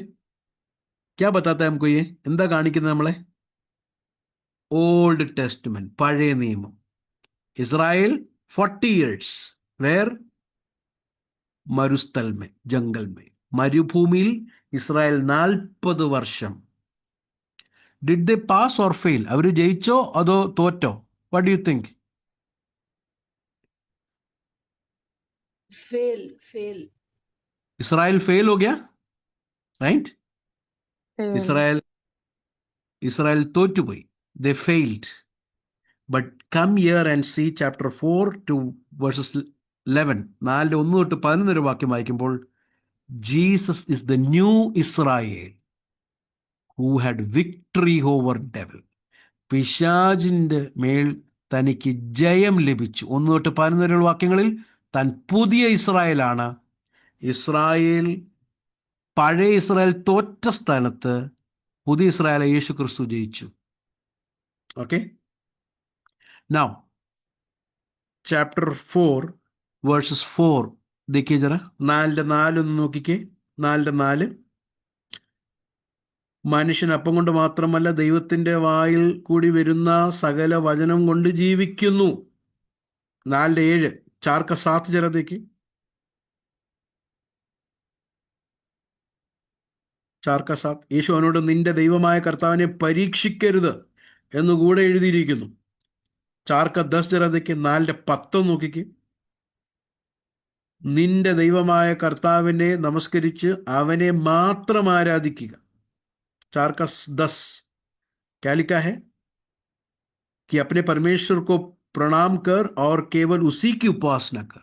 क्या बताता है हमको ये? എന്താ കാണിക്കുന്നത് നമ്മളെ? ഓൾഡ് ടെസ്റ്റ്മെന്റ്, പഴയ നിയമം. ഇസ്രായേൽ 40 years വേർ മരുസ്ഥൽ മേ, ജംഗൽ മേ. മരുഭൂമിയിൽ ഇസ്രായേൽ 40 വർഷം. Did they pass or fail? അവർ ജയിച്ചോ അതോ തോറ്റോ? What do you think? Fail Israel fail हो गया, राइट? fail. ഇസ്രായേൽ തോറ്റുപോയി. They failed. But come here and see chapter 4 to verses 11, 4 1 തൊട്ട് 11 വരെ വാക്യം വായിക്കുമ്പോൾ, Jesus is the new Israel who had victory over devil. പിശാചിന്റെ മേൽ തനിക്ക് ജയം ലഭിച്ചു. 1 തൊട്ട് 11 വരെയുള്ള വാക്യങ്ങളിൽ താൻ പുതിയ ഇസ്രായേലാണ്. ഇസ്രായേൽ, പഴയ ഇസ്രായേൽ തോറ്റ സ്ഥാനത്ത് പുതിയ ഇസ്രായേൽ യേശു ക്രിസ്തു ജയിച്ചു. ഓക്കെ, നൗ ചാപ്റ്റർ 4 verses 4 देखिए जरा. 4:4 ഒന്ന് നോക്കിക്കേ. 4:4, മനുഷ്യൻ അപ്പം കൊണ്ട് മാത്രമല്ല ദൈവത്തിന്റെ വായിൽ കൂടി വരുന്ന സകല വചനം കൊണ്ട് ജീവിക്കുന്നു. 4:7 4 का 7 जरा देखिए. 4 का 7, യേശു അവനോട് നിന്റെ ദൈവമായ കർത്താവിനെ പരീക്ഷിക്കരുത് എന്നുകൂടെ എഴുതിയിരിക്കുന്നു. 4 का 10 जरा देखिए. 4:10 നോക്കിക്കേ. നിന്റെ ദൈവമായ കർത്താവിനെ നമസ്കരിച്ച് അവനെ മാത്രം ആരാധിക്കുക. 4 का 10 क्या लिखा है? कि अपने परमेश्वर को प्रणाम कर और केवल उसी की उपासना कर.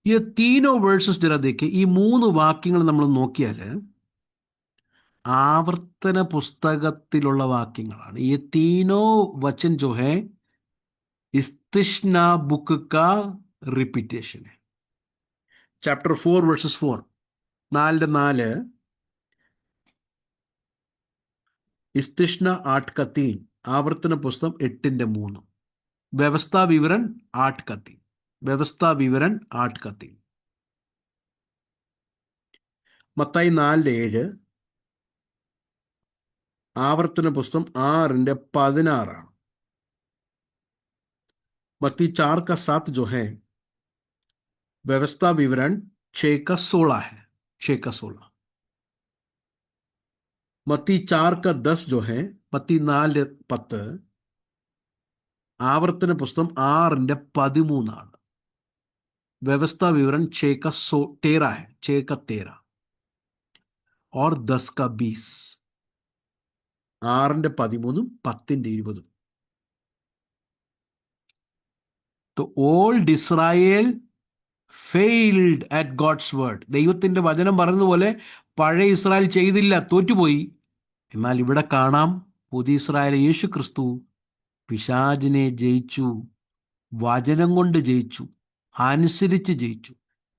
ये तीनों വേഴ്സസ് जरा देखिए. ഈ 3 വാക്യങ്ങൾ നമ്മൾ നോക്കിയാൽ ആവർത്തന പുസ്തകത്തിലുള്ള വാക്യങ്ങളാണ്. ये तीनों वचन जो है इस्तिश्ना बुक का रिपीटेशन है. चैप्टर 4 verses 4, 4:4 इस्तिश्ना 8 का 3, ആവർത്തന പുസ്തകം 8:3, വ്യവസ്ഥാ വിവരൺ 8 का 3, വ്യവസ്ഥാ വിവരൺ 8 का 3, മത്തായി 4:7, ആവർത്തന പുസ്തകം 6:16. मत्ती 4 का 7 जो है व्यवस्था विवरण 6 का 16 है. 6 का 16. मत्ती 4 का 10 जो है मत्ती 4:10, ആവർത്തന പുസ്തകം 6:13. व्यवस्था विवरण 6 का 13 है. 6 का 13 और 10 का 20. 6:13, 10:20. तो old Israel failed at God's word. ദൈവത്തിന്റെ വചനം പറഞ്ഞതുപോലെ പഴയ ഇസ്രായേൽ ചെയ്തില്ല, തോറ്റുപോയി. എന്നാൽ ഇവിടെ കാണാം പുതിയ ഇസ്രായേൽ യേശു ക്രിസ്തു പിശാചിനെ ജയിച്ചു, വചനം കൊണ്ട് ജയിച്ചു, അനുസരിച്ച് ജയിച്ചു,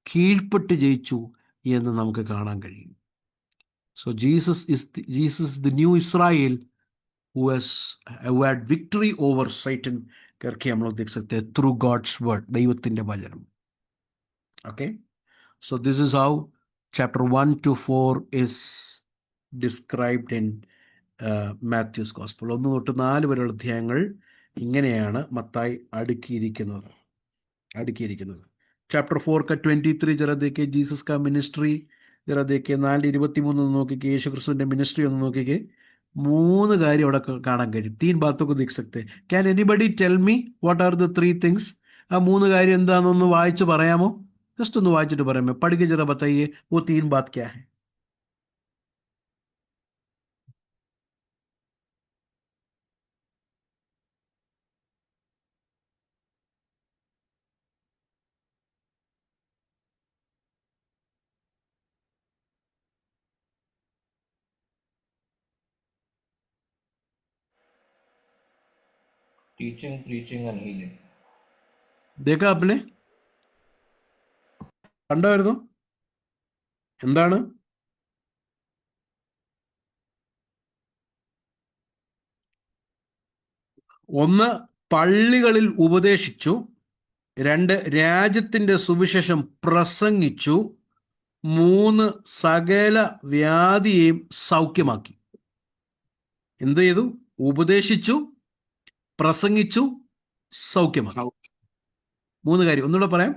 കീഴ്പ്പെട്ട് ജയിച്ചു എന്ന് നമുക്ക് കാണാൻ കഴിയും. So Jesus is the new Israel who had victory over Satan करके हम लोग देख सकते हैं through God's word, ദൈവത്തിന്റെ വചനം. Okay, so this is how chapter 1 to 4 is described in Matthew's gospel. 1 തൊട്ട് 4 വരെയുള്ള അധ്യായങ്ങൾ ഇങ്ങനെയാണ് മത്തായി അടുക്കിയിരിക്കുന്നത്. ചാപ്റ്റർ 4 का 23 जरा देखिए. जीसस का मिनिस्ट्री जरा देखिए. 4:23 നോക്കിക്കേ. യേശു ക്രിസ്തുവിന്റെ മിനിസ്ട്രി ഒന്ന് നോക്കിക്കേ. 3 കാര്യം അവിടെ കാണാൻ കഴിയും. 3 बातों को देख सकते हैं. Can anybody tell me what are the 3 things? ആ 3 കാര്യം എന്താണെന്നൊന്ന് വായിച്ച് പറയാമോ? ജസ്റ്റ് ഒന്ന് വായിച്ചിട്ട് പറയാമോ? പഠിക്കുക जरा बताइए वो 3 बात क्या है? Teaching, preaching, and healing. देखा आपने? കണ്ടായിരുന്നു? എന്താണ്? ഒന്ന്, പള്ളികളിൽ ഉപദേശിച്ചു. രണ്ട്, രാജ്യത്തിന്റെ സുവിശേഷം പ്രസംഗിച്ചു. മൂന്ന്, സകല വ്യാധിയെയും സൗഖ്യമാക്കി. എന്ത് ചെയ്തു? ഉപദേശിച്ചു, പ്രസംഗിച്ചു, സൗഖ്യമാക്കി. മൂന്ന് കാര്യം. ഒന്നുകൂടെ പറയാം.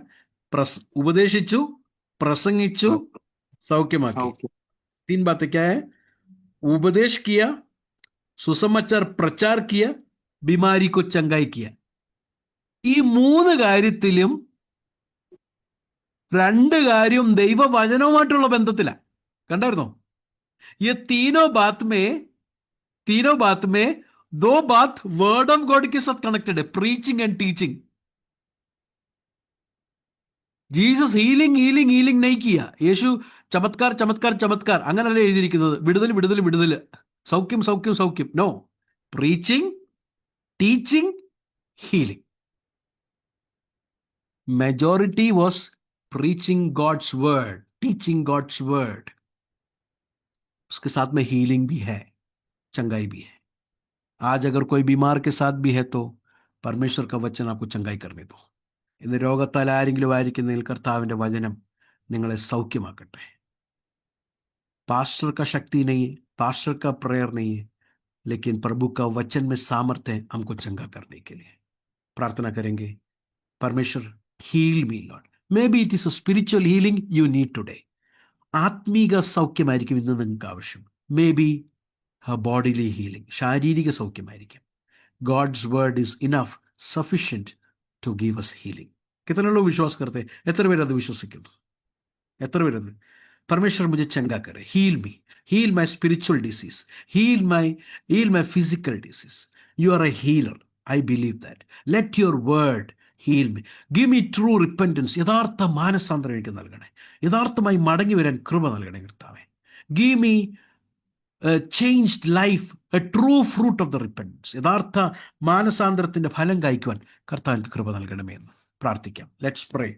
ഉപദേശിച്ചു, प्रसंगिचु, सौख्यमाकी. तीन बातें क्या है? उपदेश किया, सुसमाचार प्रचार किया, बीमारी को चंगाई किया. ഈ മൂന്ന് കാര്യത്തിലും രണ്ട് കാര്യവും ദൈവവചനവുമായിട്ടുള്ള ബന്ധത്തിലാണ്. കണ്ടായിരുന്നോ? ये तीनों बात में दो बात वर्ड ऑफ गॉड के साथ कनेक्टेड है, preaching and teaching. Jesus healing नहीं किया. യേശു ചമത്കാർ അങ്ങനല്ല എഴുതിയിരിക്കുന്നത്. വിടുതൽ, സൗഖ്യം. No, preaching, teaching, healing. Majority was preaching God's word, teaching God's word. उसके साथ में हीलिंग भी है, चंगाई भी है. आज अगर कोई बीमार के साथ भी है तो परमेश्वर का वचन आपको चंगाई करने दो. ഇന്ന് രോഗത്താൽ ആരെങ്കിലും ആയിരിക്കുന്നതിൽ കർത്താവിൻ്റെ വചനം നിങ്ങളെ സൗഖ്യമാക്കട്ടെ. पास्टर का शक्ति नहीं है, पास्टर का प्रेयर नहीं है, लेकिन प्रभु का वचन में सामर्थ्य है हमको चंगा करने के लिए. प्रार्थना करेंगे. परमेश्वर, heal me Lord. Maybe it is a spiritual healing you need today. ആത്മീക സൗഖ്യമായിരിക്കും ഇന്ന് നിങ്ങൾക്ക് ആവശ്യം. മേ ബി ബോഡിലി ഹീലിംഗ്, ശാരീരിക സൗഖ്യമായിരിക്കും. God's word is enough, sufficient to give us healing. कितने लोग विश्वास करते हैं? എത്ര പേര് അത് വിശ്വസിക്കുന്നു? എത്ര പേരത്? परमेश्वर मुझे चंगा करे, heal me, heal my spiritual disease, heal my physical disease. You are a healer. I believe that. Let your word heal me. Give me true repentance. യഥാർത്ഥ മാനസാന്തരം എനിക്ക് നൽകണേ. യഥാർത്ഥമായി മടങ്ങി വരാൻ കൃപ നൽകണേ കർത്താവേ. Give me a changed life, a true fruit of the repentance. യഥാർത്ഥ മാനസാന്തരത്തിന്റെ ഫലം കായ്ക്കുവാൻ കർത്താവിന് കൃപ നൽകണമേ എന്ന് പ്രാർത്ഥിക്കാം. Let's pray.